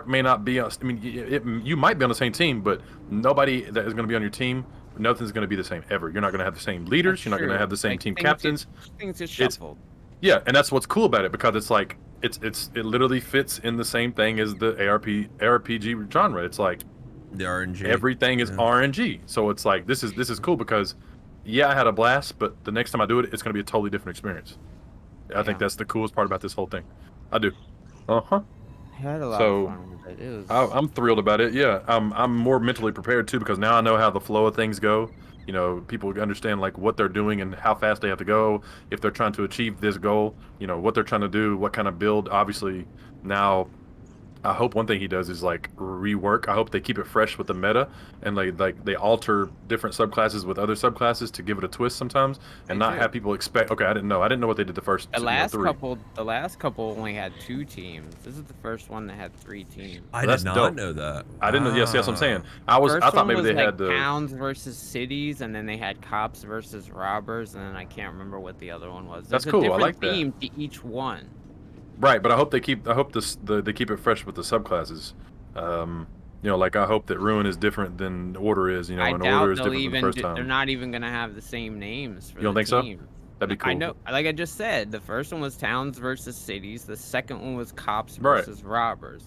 may not be. I mean, you might be on the same team, but nobody that is going to be on your team, nothing's going to be the same ever. You're not going to have the same leaders. That's You're not going to have true. the same Like team captains. Things get It's shuffled. Yeah, and that's what's cool about it, because it's like it literally fits in the same thing as the ARPG genre. It's like The RNG. everything is Yeah. RNG. So it's like this is cool because, yeah, I had a blast, but the next time I do it, it's going to be a totally different experience. I think Yeah. that's the coolest part about this whole thing. I do. Uh-huh. I had a lot So of fun with it. It was. I'm thrilled about it. Yeah, I'm more mentally prepared too, because now I know how the flow of things go. People understand like what they're doing and how fast they have to go if they're trying to achieve this goal. What they're trying to do, what kind of build. Obviously, now I hope one thing he does is like rework. I hope they keep it fresh with the meta, and like they alter different subclasses with other subclasses to give it a twist sometimes, and They not do. have people expect. Okay, I didn't know what they did the first The last three. couple only had 2 teams. This is the first one that had 3 teams. I That's did not dope. know that. I didn't know. Yeah, see, that's what I'm saying. Ah. First I thought one maybe was they like had the towns versus cities, and then they had cops versus robbers, and then I can't rember what the other one was. That's There's cool. I a different like that. theme to each one. right, but I hope they keep it fresh with the subclasses. Like I hope that Ruin is different than Order is. I And doubt Order is they'll different from the even. first They're time. not even gonna have the same names for You don't the think so? team. That'd be cool. I know, like I just said, the first one was towns versus cities. The second one was cops Right. versus robbers.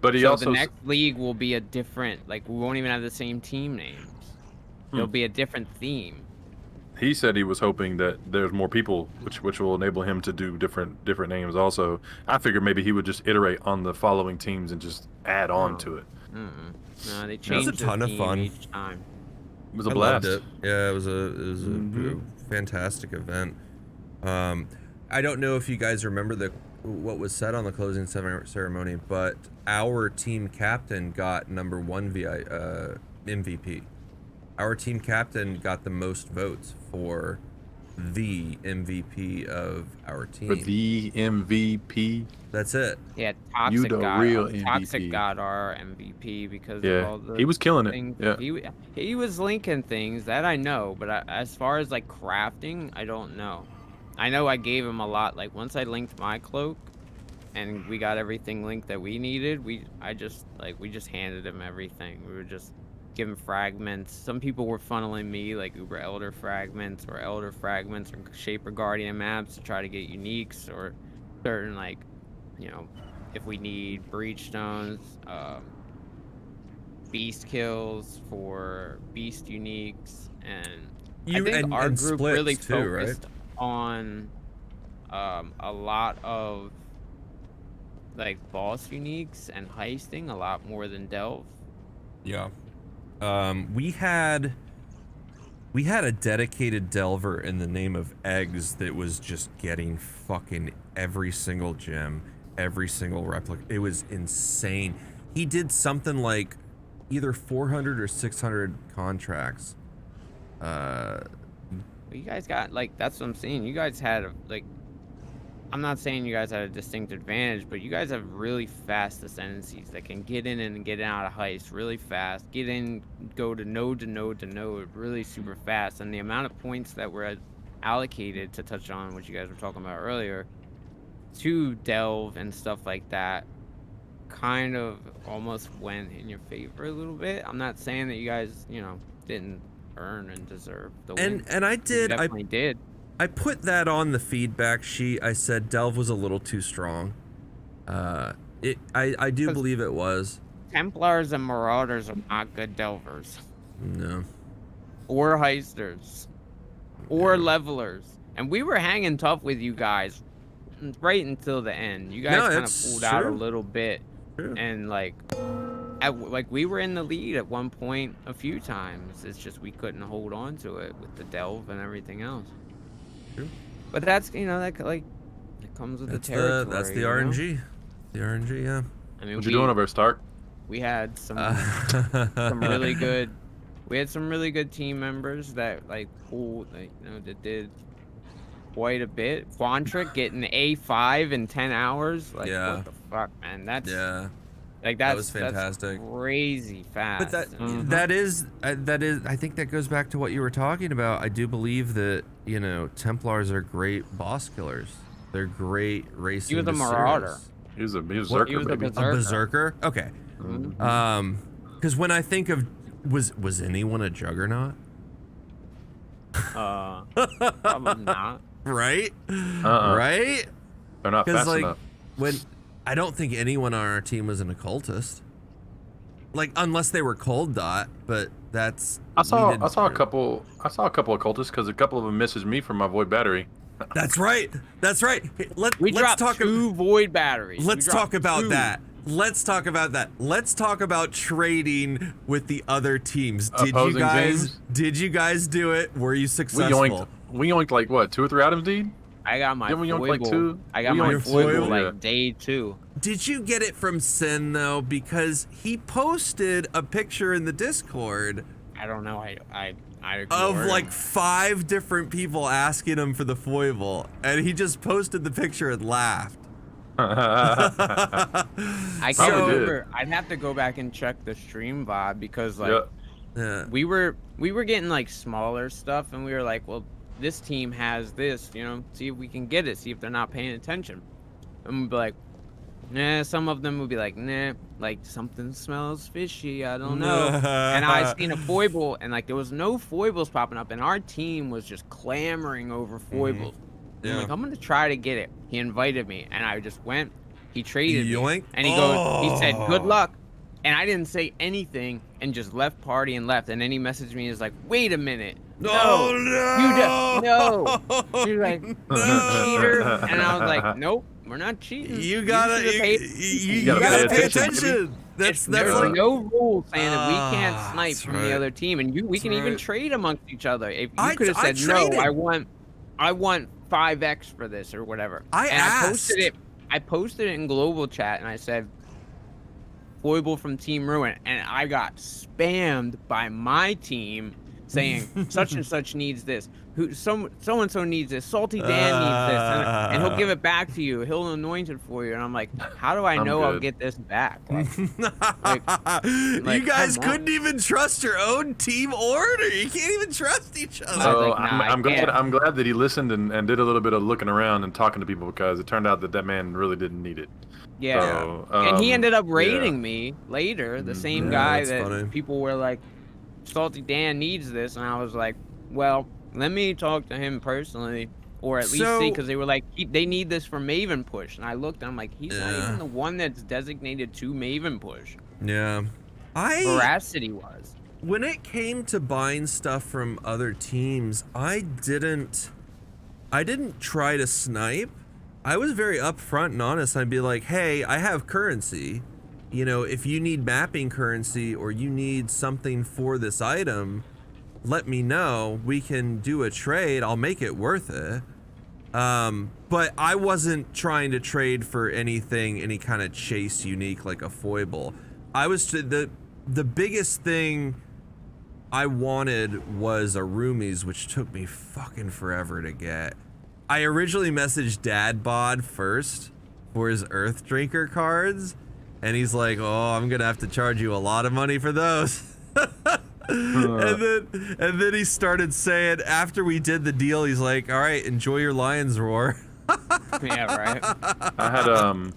But he So also the next league will be a different. Like we won't even have the same team names. It'll be a different theme. he said he was hoping that there's more people, which will enable him to do different names. Also, I figured maybe he would just iterate on the following teams and just add on to it. No, they It was changed a ton the of theme fun. each time. It was a I blast. loved it. Yeah, it was a fantastic event. I don't know if you guys remember what was said on the closing ceremony, but our team captain got number 1 MVP. Our team captain got the most votes for the MVP of our team. For the MVP. That's it. Yeah, You the real Toxic MVP. got our MVP because Yeah, of all the he was killing it. things. Yeah. He was linking things that I know, but as far as like crafting, I don't know. I know I gave him a lot. Like once I linked my cloak, and we got everything linked that we needed, we just handed him everything. We were just giving fragments. Some people were funneling me like Uber Elder fragments or Shaper Guardian maps to try to get uniques or certain like, if we need breach stones, beast kills for beast uniques, and I think our group splits really too, right? focused on a lot of like boss uniques and heisting a lot more than delve. Yeah. We had a dedicated delver in the name of Eggs that was just getting fucking every single gem, every single replica. It was insane. He did something like either 400 or 600 contracts. You guys got like, that's what I'm saying. You guys had like, I'm not saying you guys had a distinct advantage, but you guys have really fast ascendancies that can get in and get out of heist really fast. Get in, go to node to node to node really super fast. And the amount of points that were allocated, to touch on what you guys were talking about earlier, to delve and stuff like that, kind of almost went in your favor a little bit. I'm not saying that you guys, didn't earn and deserve the win. And I did. You definitely did. I put that on the feedback sheet. I said Delve was a little too strong. I do believe it was. Templars and Marauders are not good delvers. No. Or heisters. Or levelers. And we were hanging tough with you guys right until the end. You guys kind of pulled out a little bit. True. And like we were in the lead at one point a few times. It's just we couldn't hold on to it with the delve and everything else. True. But that's, that comes with the territory. That's the you know? RNG. The RNG, yeah. I mean, What you doing over there, Stark? We had some really good. We had some really good team members that like pulled, like, you know, that did quite a bit. Quantric getting A5 in 10 hours. Like, Yeah. what the fuck, man? That's Yeah. like That was that's fantastic. crazy fast. But that is I think that goes back to what you were talking about. I do believe that, you know, Templars are great boss killers. They're great racing. He was a Becerras. marauder. He was a berserker, He was a baby. berserker. A berserker? Okay. Because when I think of was anyone a juggernaut? Probably not. Right? Uh-uh. Right? They're not fast like enough. when I don't think anyone on our team was an occultist. Like unless they were cold dot, but that's I saw a couple occultists because a couple of them messaged me from my void battery. That's right. That's right. Hey, let's dropped talk 2 void batteries. Let's talk about 2. that. Let's talk about that. Let's talk about trading with the other teams. Opposing teams? Did you guys do it? Were you successful? We yoinked like what, 2 or 3 items, Deed? I got my Didn't we yoink like foible. 2? I got We my yoinked foible foible? like Yeah. day 2. Did you get it from Sin though? Because he posted a picture in the Discord I don't know. I of ignored like him. 5 different people asking him for the foible, and he just posted the picture and laughed. I can't Probably did. remember. I'd have to go back and check the stream VOD because like Yeah. Yeah. we were getting like smaller stuff, and we were like, well, this team has this, you know, see if we can get it, see if they're not paying attention. And we'd be like, nah. Some of them would be like, nah, like something smells fishy, I don't know. And I seen a foible, and like there was no foibles popping up, and our team was just clamoring over foibles. Yeah. I'm like, I'm gonna try to get it. He invited me, and I just went. He traded Yoink. me, and he said, good luck. And I didn't say anything, and just left party and left. And then he messaged me, and was like, wait a minute. No, No. You're like, you cheater. And I was like, nope, we're not cheating. You gotta You gotta pay attention, attention. That's There's like no rule saying that we can't snipe that's from right. the other team, and we can even right. trade amongst each other. If you I- could have I said no, traded. I want 5x for this or whatever. I posted it. I posted it in global chat, and I said, foible from Team Ruin, and I got spammed by my team saying such and such needs this, so and so needs this, Salty Dan needs this, and he'll give it back to you, he'll anoint it for you. And I'm like, how do I I'm know I'll good. get this back? You guys come on. couldn't even trust your own team order. You can't even trust each other. I was So like, nah, I I'm glad can't. I'm glad that he listened and did a little bit of looking around and talking to people, because it turned out that man really didn't need it. Yeah. So, And he ended up yeah. rating me later, the same Yeah, guy that's that funny. people were like, Salty Dan needs this, and I was like, well, let me talk to him personally, or at least see, because they were like, they need this for Maven Push, and I looked, and I'm like, he's not Yeah. even the one that's designated to Maven Push. Yeah. Veracity was. When it came to buying stuff from other teams, I didn't try to snipe. I was very upfront and honest. I'd be like, hey, I have currency. You know, if you need mapping currency or you need something for this item, let me know. We can do a trade. I'll make it worth it. But I wasn't trying to trade for anything, any kind of chase unique like a foible. I was the biggest thing I wanted was a roomies, which took me fucking forever to get. I originally messaged Dad Bod first for his Earth Drinker cards, and he's like, "Oh, I'm gonna have to charge you a lot of money for those." and then he started saying, after we did the deal, he's like, "All right, enjoy your lion's roar." Yeah, right. I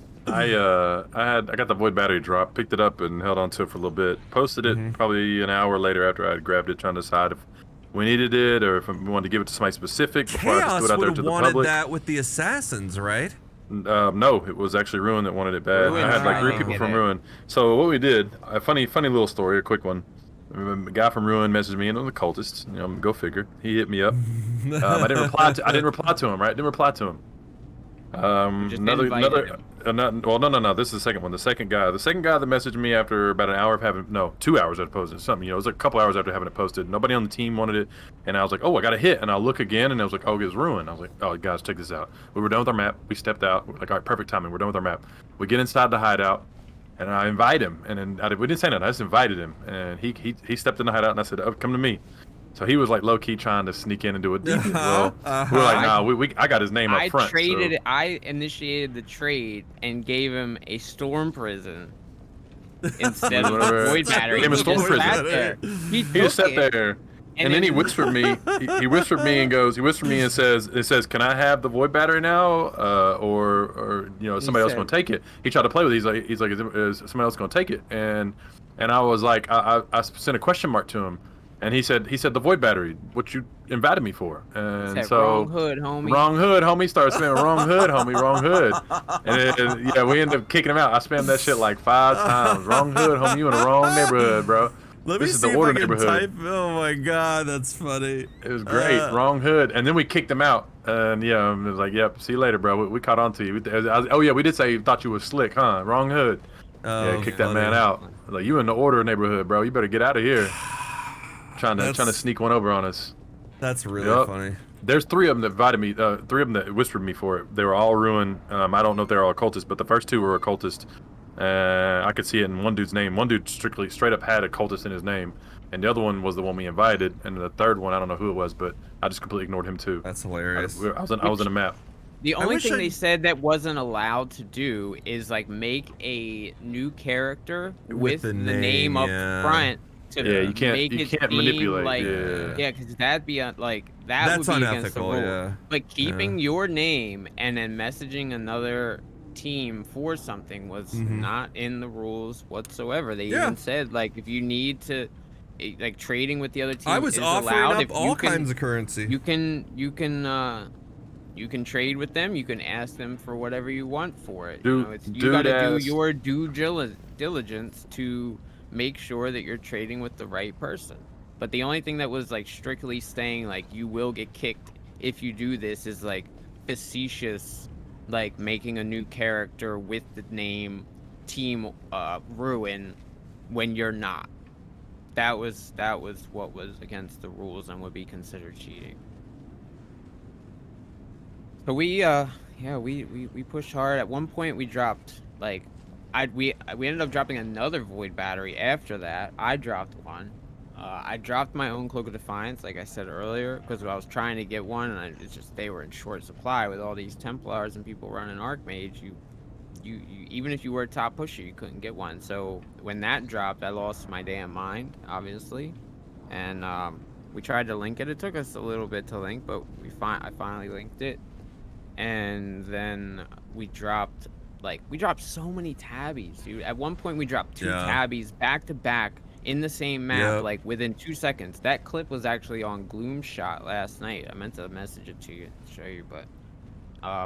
got the void battery drop, picked it up and held on to it for a little bit. Posted it probably an hour later after I had grabbed it, trying to decide if we needed it or if we wanted to give it to somebody specific before I just Chaos threw it out there would to have the wanted public. that with the assassins, right? No, it was actually Ruin that wanted it bad. Ruin I had like 3 tried to people get from it. Ruin. So what we did, a funny little story, a quick one. A guy from Ruin messaged me, and it was a cultist. You know, go figure. He hit me up. I didn't reply to him. Right? Didn't reply to him. Just invited him. No. This is the second one. The second guy that messaged me after about an hour of having 2 hours after posting something. It was a couple hours after having it posted. Nobody on the team wanted it, and I was like, oh, I got a hit, and I'll look again, and I was like, oh, it was ruined. I was like, oh, guys, check this out. We were done with our map. We stepped out. We're like, all right, perfect timing. We're done with our map. We get inside the hideout, and I invite him, and then we didn't say nothing. I just invited him, and he stepped in the hideout, and I said, oh, come to me. So he was like low key trying to sneak in and do a deed. Well, we were like, nah, I got his name up front. I initiated the trade and gave him a storm prison instead of a void battery. He storm prison. He just sat there, and then he whispered me. He whispered me and says, "Can I have the void battery now, or somebody else gonna take it?" He tried to play with it. He's like, is somebody else gonna take it? And I was like, I sent a question mark to him. And he said the void battery, what you invited me for. And so wrong hood, homie. Wrong hood, homie. Started spamming wrong hood, homie. Wrong hood. And then, we ended up kicking him out. I spammed that shit like 5 times. Wrong hood, homie. You in the wrong neighborhood, bro. This is the order neighborhood. Oh my god, that's funny. It was great. Wrong hood. And then we kicked him out. And it was like, yep, see you later, bro. We caught on to you. We did say thought you was slick, huh? Wrong hood. Kicked that man out. Like, you in the order neighborhood, bro. You better get out of here. Trying to sneak one over on us. That's really funny. There's 3 of them that invited me. 3 of them that whispered me for it. They were all ruined. I don't know if they're all occultists, but the first 2 were occultists. I could see it in one dude's name. One dude straight up had occultist in his name, and the other one was the one we invited. And the third one, I don't know who it was, but I just completely ignored him too. That's hilarious. I was in a map. The only thing they said that wasn't allowed to do is like make a new character with the name up front. You can't manipulate. Like, because that'd be that's would be against the rule. Yeah. But keeping your name and then messaging another team for something was not in the rules whatsoever. They even said like if you need to, like trading with the other team. I was offering up all kinds of currency. You can trade with them. You can ask them for whatever you want for it. You gotta do your due diligence to make sure that you're trading with the right person. But the only thing that was like strictly saying like you will get kicked if you do this is like facetious, like making a new character with the name Team Ruin when you're not. That was what was against the rules and would be considered cheating. So we pushed hard. At one point we dropped like we ended up dropping another void battery after that. I dropped one. I dropped my own Cloak of Defiance, like I said earlier, because I was trying to get one, and it's just they were in short supply with all these Templars and people running Archmage. You even if you were a top pusher, you couldn't get one. So when that dropped, I lost my damn mind, obviously, and we tried to link it. It took us a little bit to link, but I finally linked it, and then we dropped so many tabbies, dude. At one point, we dropped 2 tabbies back to back in the same map, like within 2 seconds. That clip was actually on Gloom Shot last night. I meant to message it to you, show you, but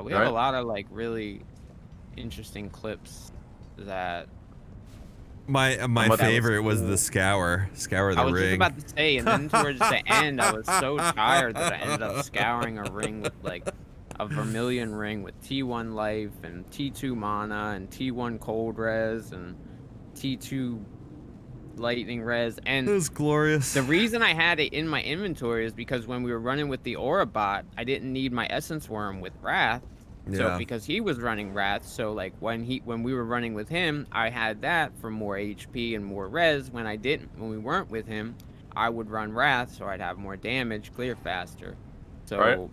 we have a lot of like really interesting clips that. My favorite was the scour the ring. I was just about to say, and then towards the end, I was so tired that I ended up scouring a ring with like a Vermilion ring with T1 life and T2 mana and T1 cold res and T2 lightning res. And it was glorious. The reason I had it in my inventory is because when we were running with the Aura bot, I didn't need my Essence Worm with Wrath. So because he was running Wrath, so like when we were running with him, I had that for more HP and more res. When we weren't with him, I would run Wrath, so I'd have more damage, clear faster. So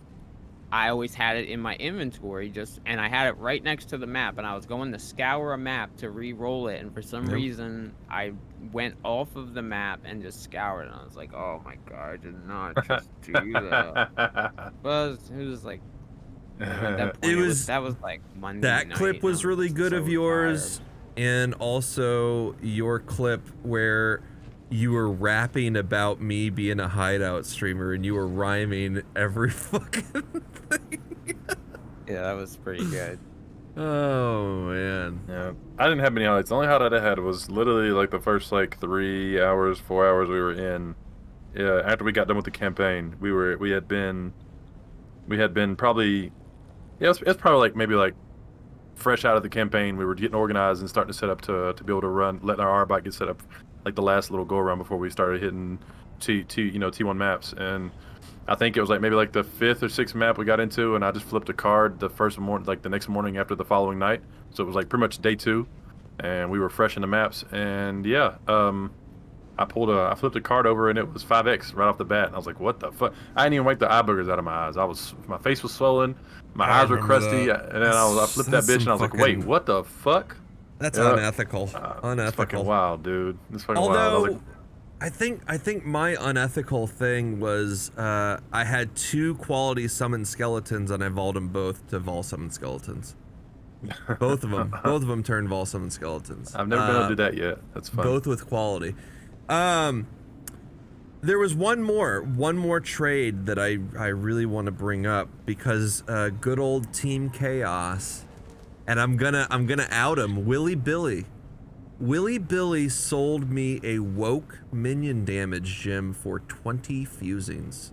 I always had it in my inventory, and I had it right next to the map, and I was going to scour a map to re-roll it, and for some reason, I went off of the map and just scoured, and I was like, oh my god, I did not just do that. But it was like, at that point, that was like Monday night. That clip was really good of yours, and also your clip where you were rapping about me being a hideout streamer and you were rhyming every fucking thing. Yeah, that was pretty good. Oh man. Yeah, I didn't have many highlights. The only highlight I had was literally like the first like 3 hours, 4 hours we were in. Yeah, after we got done with the campaign, we had been probably, it's probably like maybe like fresh out of the campaign. We were getting organized and starting to set up to be able to run, letting our R bike get set up like the last little go around before we started hitting T1 maps. And I think it was like maybe like the 5th or 6th map we got into, and I just flipped a card the first morning, like the next morning after the following night. So it was like pretty much day 2, and we were fresh in the maps. And yeah, I flipped a card over, and it was 5x right off the bat. And I was like, what the fuck? I didn't even wipe the eye boogers out of my eyes. My face was swollen, my eyes were crusty, and then I flipped that bitch, and I was like, wait, what the fuck? That's unethical. Unethical. It's fucking wild, dude. It's fucking wild. Although, I think my unethical thing was I had 2 quality summon skeletons, and I evolved them both to Vol summon skeletons. Both of them turned Vol summon skeletons. I've never been able to do that yet. That's fun. Both with quality. There was one more trade that I really want to bring up, because good old Team Chaos, and I'm gonna out him, Willy Billy. Willy Billy sold me a woke minion damage gem for 20 fusings.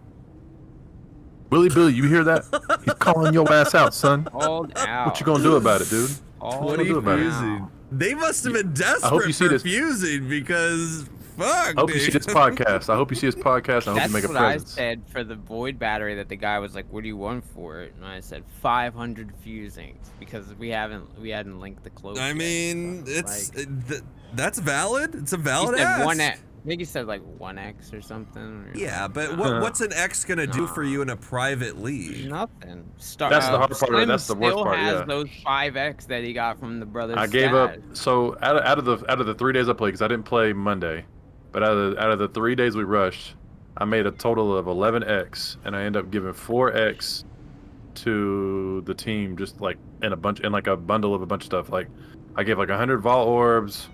Willy Billy, you hear that? He's calling your ass out, son. Called out. What you gonna do about it, dude? 20 fusing. They must have been desperate for fusing, because fuck, I hope you see this podcast. I hope you see this podcast. I hope you make a presence. That's what I said for the void battery, that the guy was like, what do you want for it? And I said 500 fusings, because we hadn't linked the cloak. I mean, it's like, that's valid. It's a valid he said ask. I think he said like 1x or something. Or yeah, but what's an X gonna do for you in a private league? Nothing. That's the hard part. That's the worst part. Still has those 5x that he got from the brothers. I gave up. So out of the 3 days I played, because I didn't play Monday, but out of the 3 days we rushed, I made a total of 11x, and I ended up giving 4x to the team, just like in a bundle of a bunch of stuff. Like I gave like 100 Vol orbs,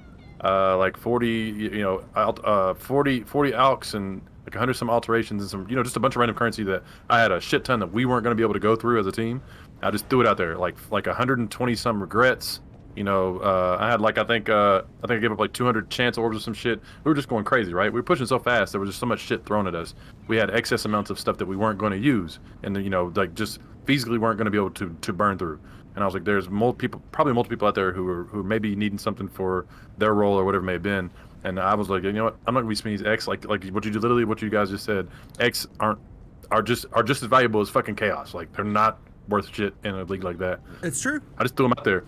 like 40, 40 alks, and like 100 some alterations, and some, just a bunch of random currency that I had a shit ton that we weren't going to be able to go through as a team. I just threw it out there, like 120 some regrets. I had like I think I gave up like 200 chance orbs or some shit. We were just going crazy, right? We were pushing so fast. There was just so much shit thrown at us. We had excess amounts of stuff that we weren't going to use, and like just physically weren't going to be able to burn through. And I was like, there's probably multiple people out there who may be needing something for their role or whatever it may have been. And I was like, you know what? I'm not gonna be spending these X like what you guys just said. X are just as valuable as fucking Chaos. Like they're not worth shit in a league like that. It's true. I just threw them out there.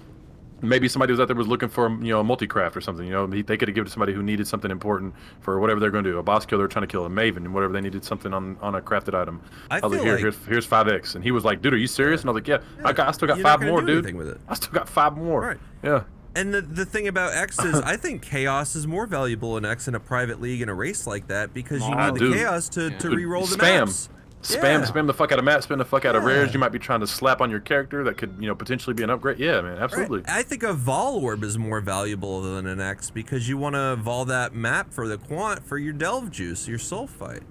Maybe somebody was out there was looking for a multi-craft or something. They could have given it to somebody who needed something important for whatever they're going to do. A boss killer trying to kill a Maven, and whatever they needed something on a crafted item. I was like, here's 5x, and he was like, dude, are you serious? And I was like, yeah. I still got 5 more, dude. With it. I still got 5 more. Right. Yeah. And the thing about X is, I think Chaos is more valuable in X in a private league in a race like that, because you need the Chaos to re-roll the maps. Spam the fuck out of maps, spam the fuck out of rares. You might be trying to slap on your character that could, potentially be an upgrade. Yeah, man, absolutely. Right. I think a Vol orb is more valuable than an X, because you want to Vol that map for the quant for your Delve Juice, your Soul Fight.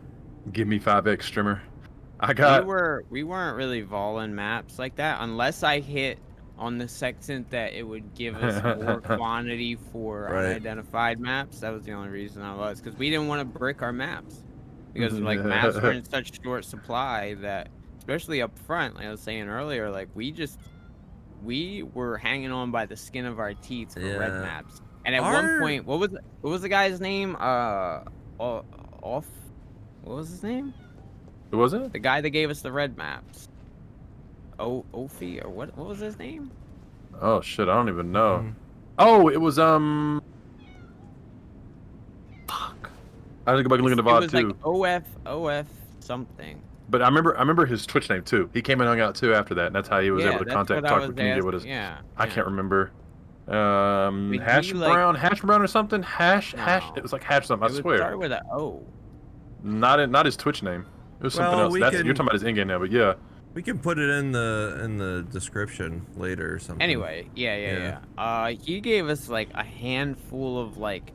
Give me 5x, Strimmer. We weren't really Voling maps like that, unless I hit on the sextant that it would give us more quantity for unidentified maps. That was the only reason I was, because we didn't want to brick our maps. Because like maps were in such short supply that, especially up front, like I was saying earlier, like we were hanging on by the skin of our teeth for red maps. And at one point, what was the guy's name? What was his name? Who was it? The guy that gave us the red maps. Ophi, or what was his name? Oh shit, I don't even know. Oh, it was fuck. I think about looking at the VOD too. It was like OF something. But I remember his Twitch name too. He came and hung out too after that, and that's how he was able to talk with community with us. Yeah. I can't remember. Hash Brown or something. Hash. It was like Hash something. I swear. It started with an O. Not his Twitch name. It was something else. You're talking about his in-game name, but yeah. We can put it in the description later or something. Anyway, yeah. He gave us like a handful of like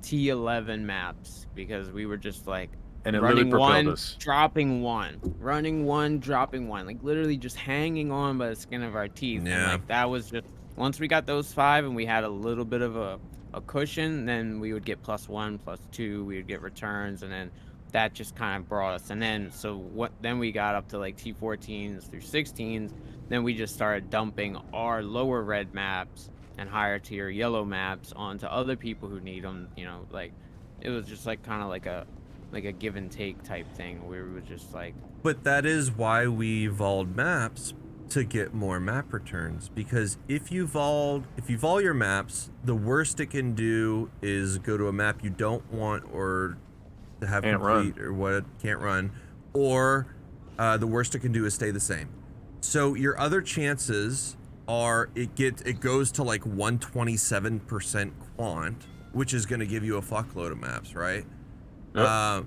T11 maps, because we were just like running one, dropping one, running one, dropping one, like literally just hanging on by the skin of our teeth. Yeah. And like that was just, once we got those 5 and we had a little bit of a cushion, then we would get +1, +2, we would get returns, and then that just kind of brought us. And then then we got up to like T14s through 16s. Then we just started dumping our lower red maps and higher tier yellow maps onto other people who need them. You know, like it was just like kind of like a give and take type thing where we were just like. But that is why we evolved maps, to get more map returns, because if you vol your maps, the worst it can do is go to a map you don't want or to have complete or what can't run, or the worst it can do is stay the same. So your other chances are it goes to like 127% quant, which is going to give you a fuckload of maps, right? Yep.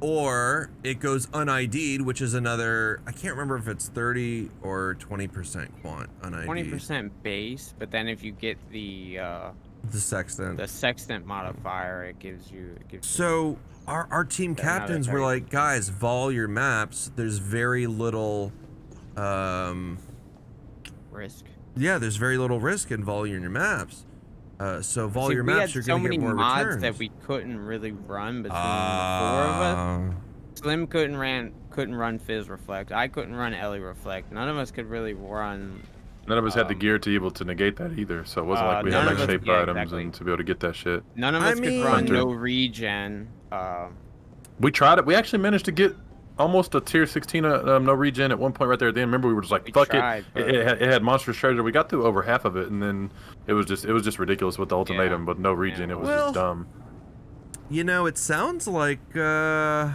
Or it goes unID'd, which is another, I can't remember if it's 30 or 20% quant unID'd. 20% base, but then if you get the sextant modifier, it gives you. So our team captains were like, guys, vol your maps. There's very little risk. Yeah, there's very little risk in voling your maps. So vol your maps, you're gonna get more returns. So many mods that we couldn't really run between the 4 of us. Slim couldn't run Fizz Reflect. I couldn't run Ellie Reflect. None of us could really run. None of us had the gear to be able to negate that either. So it wasn't like we had like shape items and to be able to get that shit. None of us could run no regen. We tried it. We actually managed to get almost a tier 16 no regen at one point right there at the end. Remember, we were just like, fuck it. It had monstrous treasure. We got through over half of it, and then it was just ridiculous with the ultimatum, but no regen. It was just dumb. You know, it sounds like you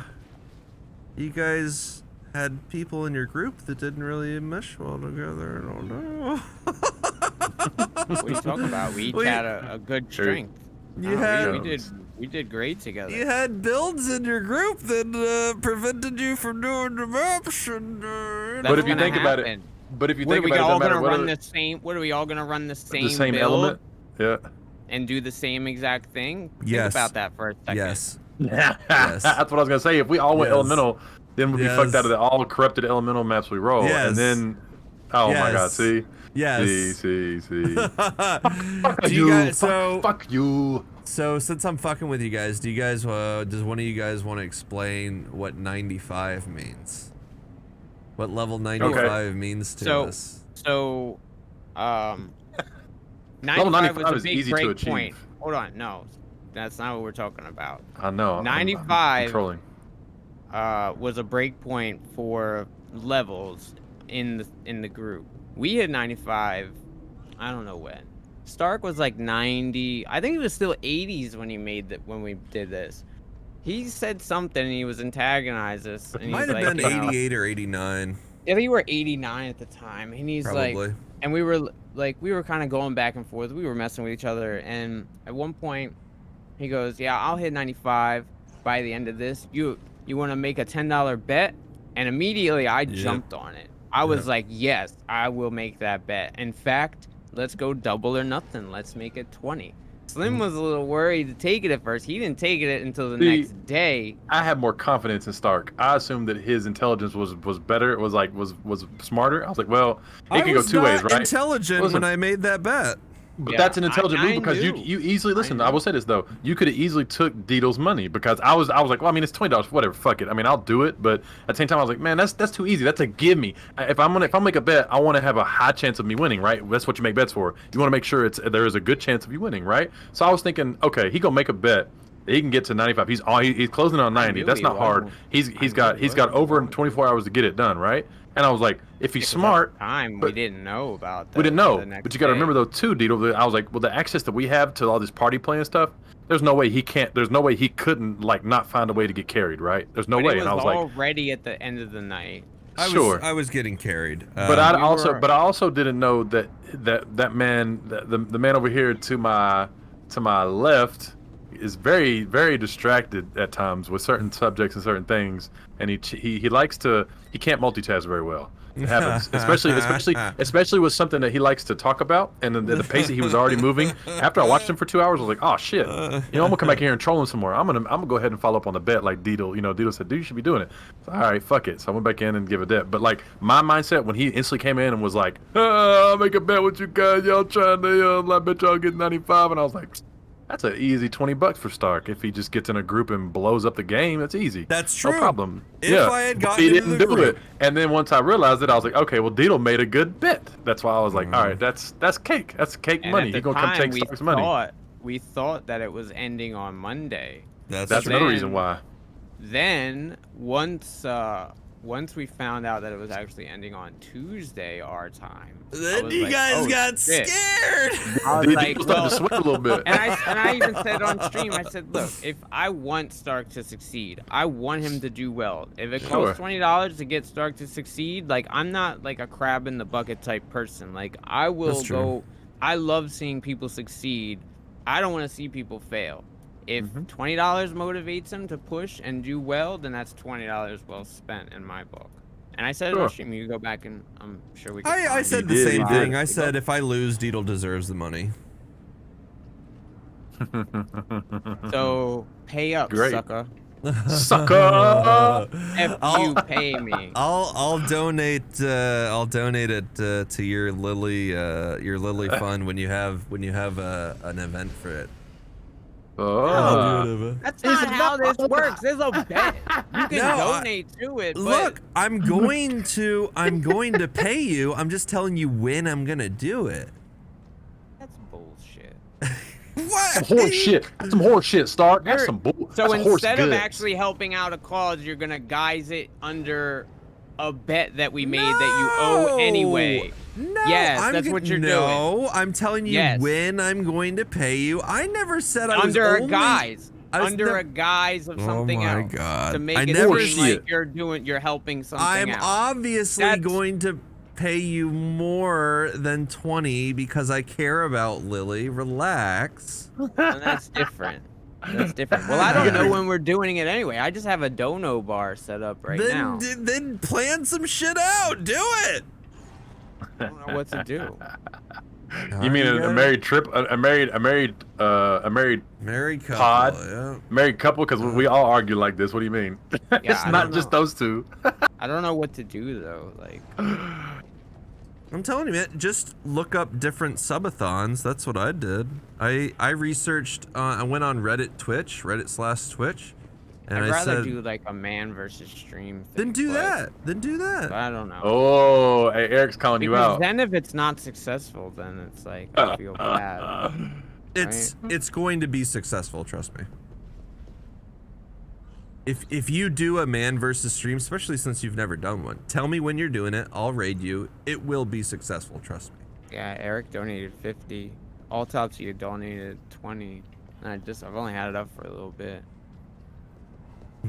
guys had people in your group that didn't really mesh well together. I don't know. What are you talking about? We each had a good strength. We did great together. You had builds in your group that prevented you from doing the maps. But if you think about it, what are we all gonna run the same build element? Yeah. And do the same exact thing? Yes. Think about that for a second. Yes. Yes. That's what I was gonna say. If we all went elemental, then we'd be fucked out of the all corrupted elemental maps we roll. Yes. And then, oh my god, see? Yes. See. Fuck you. Fuck you. So since I'm fucking with you guys, does one of you guys want to explain what 95 means? What level 95 means to us? So, 95 was a big break point. Hold on, no, that's not what we're talking about. I know. 95 was a break point for levels in the group. We hit 95. I don't know when. Stark was like 90. I think it was still 80s when we did this. He said something and he was antagonizing us. And might have been 88 or 89. Yeah, we were 89 at the time. And he's like, and we were kind of going back and forth. We were messing with each other. And at one point, he goes, "Yeah, I'll hit 95 by the end of this. You want to make a $10 bet?" And immediately I jumped on it. I was like, "Yes, I will make that bet. In fact, let's go double or nothing. Let's make it 20. Slim was a little worried to take it at first. He didn't take it until the next day. I have more confidence in Stark. I assumed that his intelligence was better. It was smarter. I was like, well, it can go two ways, right? Intelligent when I made that bet. But that's an intelligent move because you easily listen. I will say this though, you could have easily took Deedle's money because I was like, well, I mean, it's $20, whatever, fuck it. I mean, I'll do it, but at the same time, I was like, man, that's too easy. That's a give me. If I make a bet, I want to have a high chance of me winning, right? That's what you make bets for. You want to make sure there is a good chance of you winning, right? So I was thinking, okay, he gonna make a bet. He can get to 95. He's closing on 90. That's not hard. He's got over 24 hours to get it done, right? And I was like, if he's smart, we didn't know about that. We didn't know, but you got to remember though too, Deedle. I was like, well, the access that we have to all this party playing stuff, there's no way he couldn't like not find a way to get carried, right? There's no way. And I was like, already at the end of the night. I was getting carried. But I also didn't know that man, the man over here to my left, is very, very distracted at times with certain subjects and certain things, and he can't multitask very well. It happens, especially with something that he likes to talk about, and the pace that he was already moving. After I watched him for 2 hours, I was like, oh shit, I'm gonna come back here and troll him some more. I'm gonna go ahead and follow up on the bet like Deedle. Deedle said, dude, you should be doing it. So, all right, fuck it. So I went back in and give a bet. But like my mindset when he instantly came in and was like, I'll make a bet with you guys. Y'all trying to, I bet y'all get 95, and I was like, That's an easy $20 for Stark. If he just gets in a group and blows up the game, that's easy. That's true. No problem. If I had But gotten he into didn't the do group. it. And then once I realized it, I was like, okay, well, Deedle made a good bet. That's why I was like, all right, that's cake. That's cake And money. at He the gonna come time, take Stark's money. we thought that it was ending on Monday. That's That's true. another reason why. Then once we found out that it was actually ending on Tuesday our time, I Then was you like, guys "Oh, got shit." scared. I was Deedle like, started well, to sweat a little bit. and I even said on stream, I said, look, if I want Stark to succeed, I want him to do well. If it costs $20 to get Stark to succeed, like, I'm not like a crab in the bucket type person. Like, I will That's true. go. I love seeing people succeed. I don't want to see people fail. If $20 motivates him to push and do well, then that's $20 well spent in my book. And I said it on stream. You go back and I'm sure we can. I said the did, same he thing. did. I said if I lose, Deedle deserves the money. So pay up, Great. sucker. Sucker! If you pay me. I'll donate it to your Lily fund when you have an event for it. Oh. That's not how this works. There's a bet. You can donate to it. But Look, I'm going to pay you. I'm just telling you when I'm gonna do it. that's bullshit. What? Some horse shit. That's some horse shit, Stark. That's some bull. So that's horse instead of goods. actually helping out a cause, you're gonna guise it under a bet that we made that you owe anyway. No, Yes, that's what you're doing. No, I'm telling you Yes. when I'm going to pay you. I never said I was Under only... a guise. I was Under nev- a guise of Oh something my else. God. To make I it never seem said- like you're helping something I'm out. obviously That's- going to pay you more than 20 because I care about Lily. Relax. And that's different. That's different. Well, I don't know when we're doing it anyway. I just have a dono bar set up right now. Then plan some shit out. Do it. I don't know what to do. You mean a married trip? A married married couple? pod? Yeah. Married couple? Because we all argue like this. What do you mean? It's I not don't just know. those two. I don't know what to do though. Like, I'm telling you, man, just look up different subathons. That's what I did. I researched. I went on Reddit/Twitch, and I'd I rather said, do like a man versus stream thing. then do but- that. Then do that. But I don't know. Oh, hey, Eric's calling you Because out. then if it's not successful, then it's like I feel bad. It's going to be successful. Trust me. If you do a man versus stream, especially since you've never done one, tell me when you're doing it. I'll raid you. It will be successful. Trust me. Yeah, Eric donated 50. Autopsy donated 20. And I've only had it up for a little bit.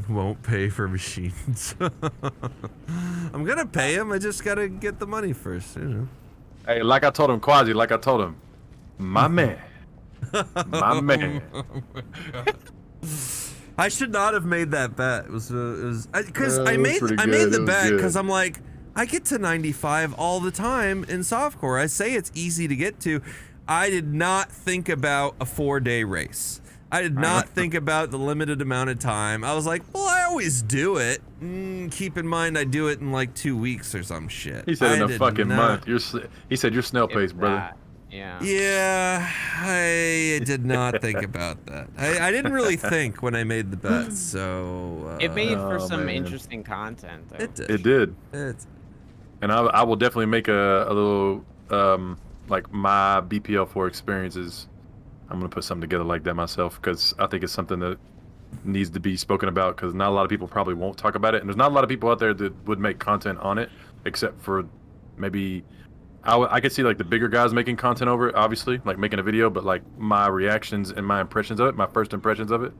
Won't pay for machines. I'm gonna pay him. I just gotta get the money first. You know. Hey, like I told him, Quasi, like I told him, my man. My man. I should not have made that bet. It was because Yeah, I it was made pretty the good. It was bet good. because I'm like, I get to 95 all the time in softcore. I say it's easy to get to. I did not think about a 4-day race. I did not think about the limited amount of time. I was like, well, I always do it. Keep in mind, I do it in like 2 weeks or some shit. He said I in a did fucking not- month. He said you're snail pace, If brother. that, Yeah. Yeah, I did not think about that. I didn't really think when I made the bet, so... It made for Oh, some man. interesting content, though. It did. It did. It, And I will definitely make a little, like my BPL4 experiences. I'm going to put something together like that myself because I think it's something that needs to be spoken about because not a lot of people probably won't talk about it. And there's not a lot of people out there that would make content on it except for maybe... I could see like the bigger guys making content over it, obviously, like making a video, but like my reactions and my impressions of it, my first impressions of it,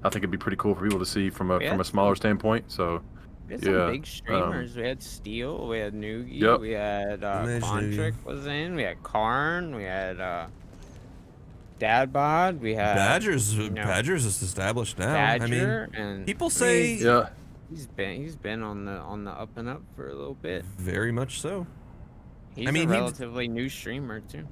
I think it'd be pretty cool for people to see from a smaller standpoint. So We had some yeah, big streamers. We had Steel, we had Noogie, Yep. we had Nice Quantric was in, we had Karn, we had Dadbod, we had Badger's you know, Badger's is established now. Badger, I mean, and people say yeah, he's been on the up and up for a little bit. very much so. He's I mean, a he- relatively new streamer too.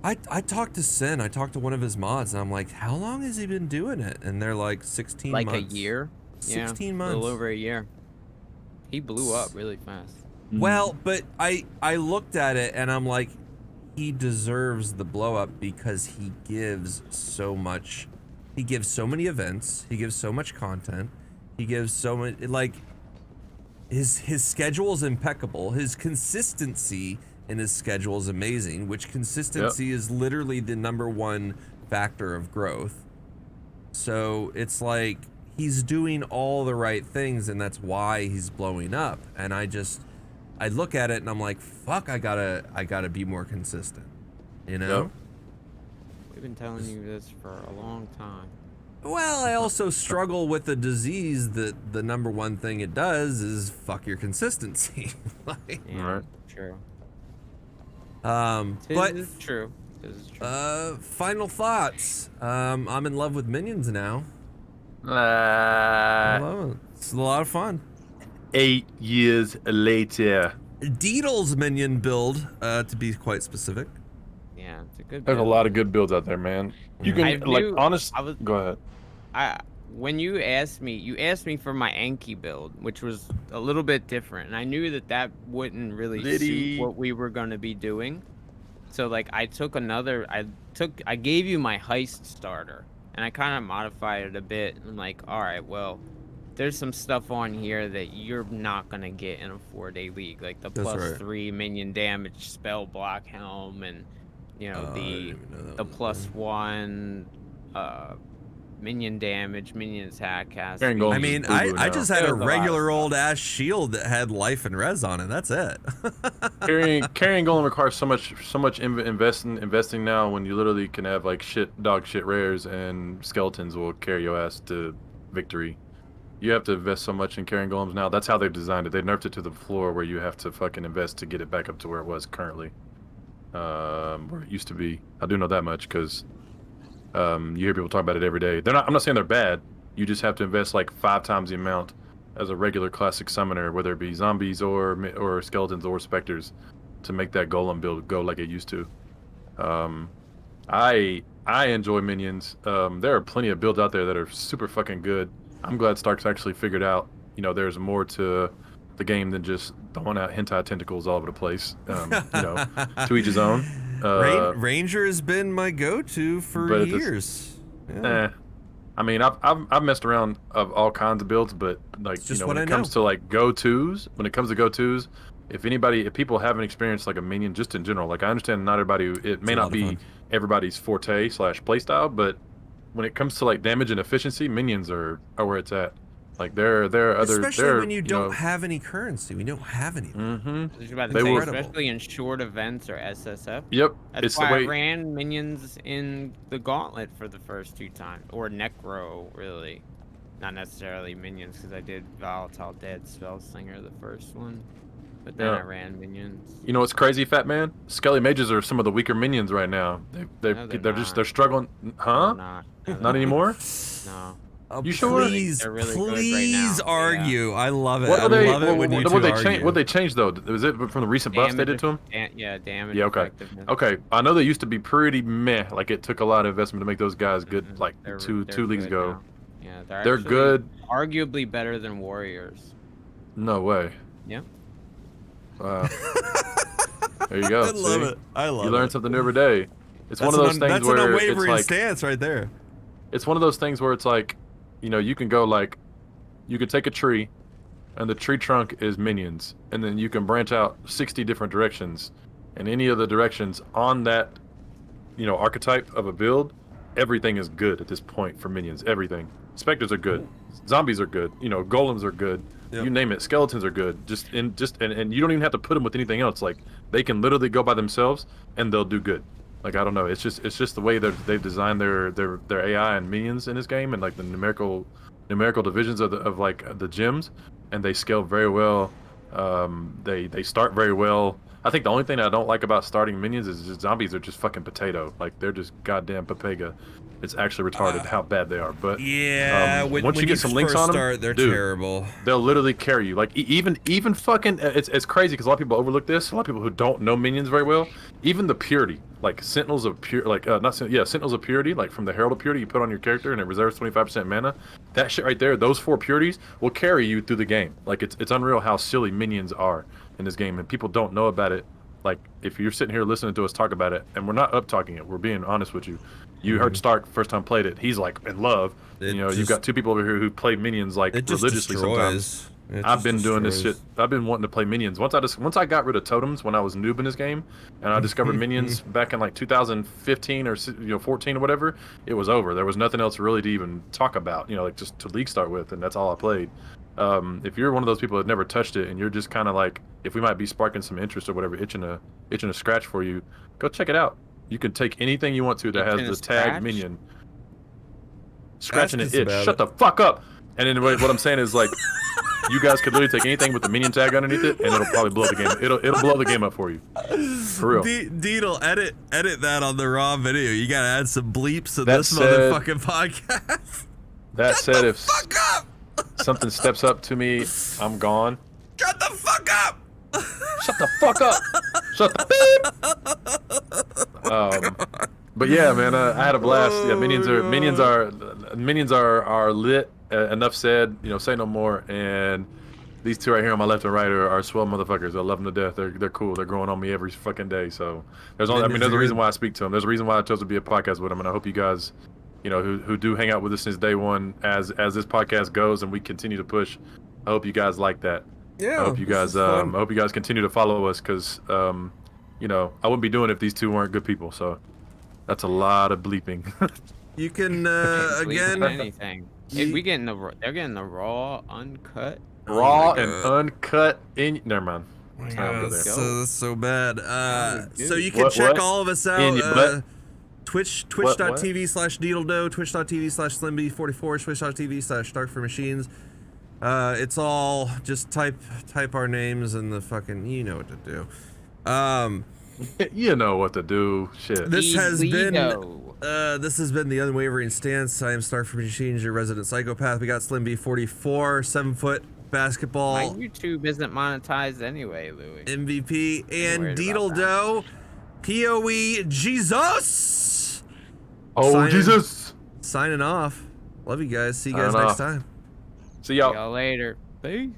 I talked to Sin. I talked to one of his mods, and I'm like, how long has he been doing it? And they're like 16 Like months. a year. 16 yeah, months. A little over a year. He blew up really fast. Well, but I looked at it and I'm like, he deserves the blow up because he gives so much He gives so many events. He gives so much content. He gives so much, like, his schedule is impeccable. His consistency in his schedule is amazing, which consistency is literally the #1 factor of growth. So it's like he's doing all the right things, and that's why he's blowing up. And I look at it and I'm like, fuck, I gotta be more consistent, you know? Yep. We've been telling you this for a long time. Well, I also struggle with the disease that the #1 thing it does is fuck your consistency. Like, Yeah, Right. true. but This is true. final thoughts. I'm in love with minions now. I Uh, love it. It's a lot of fun. 8 years later. Deedle's minion build, to be quite specific. Yeah, it's a good. There's a build. lot of good builds out there, man. You can I like knew- honest. I was- Go ahead. When you asked me for my Anki build, which was a little bit different, and I knew that wouldn't really Liddy. suit what we were gonna be doing. So like I gave you my heist starter, and I kind of modified it a bit. I'm like, all right, well, there's some stuff on here that you're not gonna get in a 4-day league, like the That's right. +3 minion damage spell block helm, and you know I didn't even know that the was a thing. +1 minion damage, minion attack cast. Karen I Golden's mean, boo-boo I now. just had a There's a lot of regular stuff. old ass shield that had life and res on it. That's it. Carrying golem requires so much investing now when you literally can have like dog shit rares and skeletons will carry your ass to victory. You have to invest so much in carrying golems now. That's how they've designed it. They nerfed it to the floor where you have to fucking invest to get it back up to where it was currently. Where it used to be. I do know that much because you hear people talk about it every day. I'm not saying they're bad. You just have to invest like 5 times the amount as a regular classic summoner, whether it be zombies or skeletons or specters, to make that golem build go like it used to. I enjoy minions. There are plenty of builds out there that are super fucking good. I'm glad Stark's actually figured out, there's more to the game than just throwing out hentai tentacles all over the place. To each his own. Ranger has been my go-to for but years. Yeah. I mean, I've messed around of all kinds of builds, but like It's just when what it I comes know. to like go-tos, if people haven't experienced like a minion just in general, like I understand not everybody, it may a not lot of be fun. everybody's forte / playstyle, but when it comes to like damage and efficiency, minions are where it's at. Like there are other, Especially when you don't have any currency. We don't have anything. Mm-hmm. I was about to They say, were- especially in short events or SSF. Yep. That's It's why the I way. ran minions in the gauntlet for the first 2 times, or Necro, really. Not necessarily minions, because I did Volatile Dead Spellslinger the first one, but then Yeah. I ran minions. You know what's crazy, Fat Man? Skelly mages are some of the weaker minions right now. No, They're not. they're struggling. Huh? Not, no, Not anymore? No. Oh, You sure? Please, They're really good right please now. argue. I love it. What I are they? love it when you two argue. What they changed though? Was it from the recent buffs they did to them? Damage. Yeah, okay. Effectiveness. Okay, I know they used to be pretty meh. Like it took a lot of investment to make those guys good. Mhm. Like They're two good leagues ago. now. Yeah, They're actually good. Arguably better than Warriors. No way. Yeah. Wow. There you go. I love see? it. I love You it. learn something new every day. It's one of those things that's where an it's unwavering like stance right there. it's one of those things where it's like, you can go like, you could take a tree, and the tree trunk is minions, and then you can branch out 60 different directions, and any of the directions on that, archetype of a build, everything is good at this point for minions. Everything. Specters are good. Zombies are good. Golems are good. Yep. You name it. Skeletons are good. And you don't even have to put them with anything else. Like they can literally go by themselves and they'll do good. Like I don't know. It's just the way that they've designed their AI and minions in this game, and like the numerical divisions of the gyms, and they scale very well. They start very well. I think the only thing I don't like about starting minions is just zombies are just fucking potato. Like they're just goddamn papega. It's actually retarded how bad they are. But Yeah, once you get some links on them, start, they're dude, terrible. they'll literally carry you. Like even fucking it's crazy because a lot of people overlook this. A lot of people who don't know minions very well, even the purity, like Sentinels of Pure, like Sentinels of Purity, like from the Herald of Purity you put on your character and it reserves 25% mana. That shit right there, those 4 purities will carry you through the game. Like it's unreal how silly minions are in this game, and people don't know about it. Like, if you're sitting here listening to us talk about it, and we're not up talking it, we're being honest with you. You heard Stark first time played it. He's like in love. It You've just- got two people over here who play Minions like It just religiously sometimes. destroys. It I've just been doing this shit. destroys. I've been wanting to play Minions. Once I got rid of totems when I was noob in this game, and I discovered Minions back in like 2015 or 14 or whatever, it was over. There was nothing else really to even talk about. Like just to league start with, and that's all I played. If you're one of those people that never touched it, and you're just kind of like, if we might be sparking some interest or whatever, itching a scratch for you, go check it out. You can take anything you want to that Itching has a the tag scratch? Minion. Scratching Ask an us itch. about Shut it. the fuck up. And then what I'm saying is like, you guys could literally take anything with the Minion tag underneath it, and it'll probably blow the game. It'll blow the game up for you. For real. Deedle, edit that on the raw video. You gotta add some bleeps to That this said- motherfucking podcast. That Shut said, the if fuck up! something steps up to me, I'm gone. Shut the fuck up! Shut the fuck up. Shut the beep. But yeah, man, I had a blast. Yeah, minions are lit. Enough said. Say no more. And these two right here on my left and right are swell motherfuckers. I love them to death. They're cool. They're growing on me every fucking day. So there's a reason why I speak to them. There's a reason why I chose to be a podcast with them. And I hope you guys, who do hang out with us since day one, as this podcast goes and we continue to push, I hope you guys like that. Yeah. I hope you guys continue to follow us, because I wouldn't be doing it if these two weren't good people. So that's a lot of bleeping. You can Bleeping again. anything. If we getting they're getting the raw, uncut. Raw my and God. uncut in. Never mind. Yeah, I'll go that's there. so bad. dude. So you can What- check what? all of us out. In your butt? Twitch.tv/Deedledo, Twitch.tv/SlimB44, Twitch.tv/Stark for Machines. It's all just type our names and the fucking, you know what to do. You know what to do. Shit. This has been Deedledo. the Unwavering Stance. I am Stark for Machines, your resident psychopath. We got SlimB44, 7-foot My basketball YouTube isn't monetized anyway, Louis. MVP, and worried about Deedledo, POE Jesus. Oh, Signing- Jesus. Signing off. Love you guys. See you guys Signing next off. time. See y'all. See y'all later. Peace.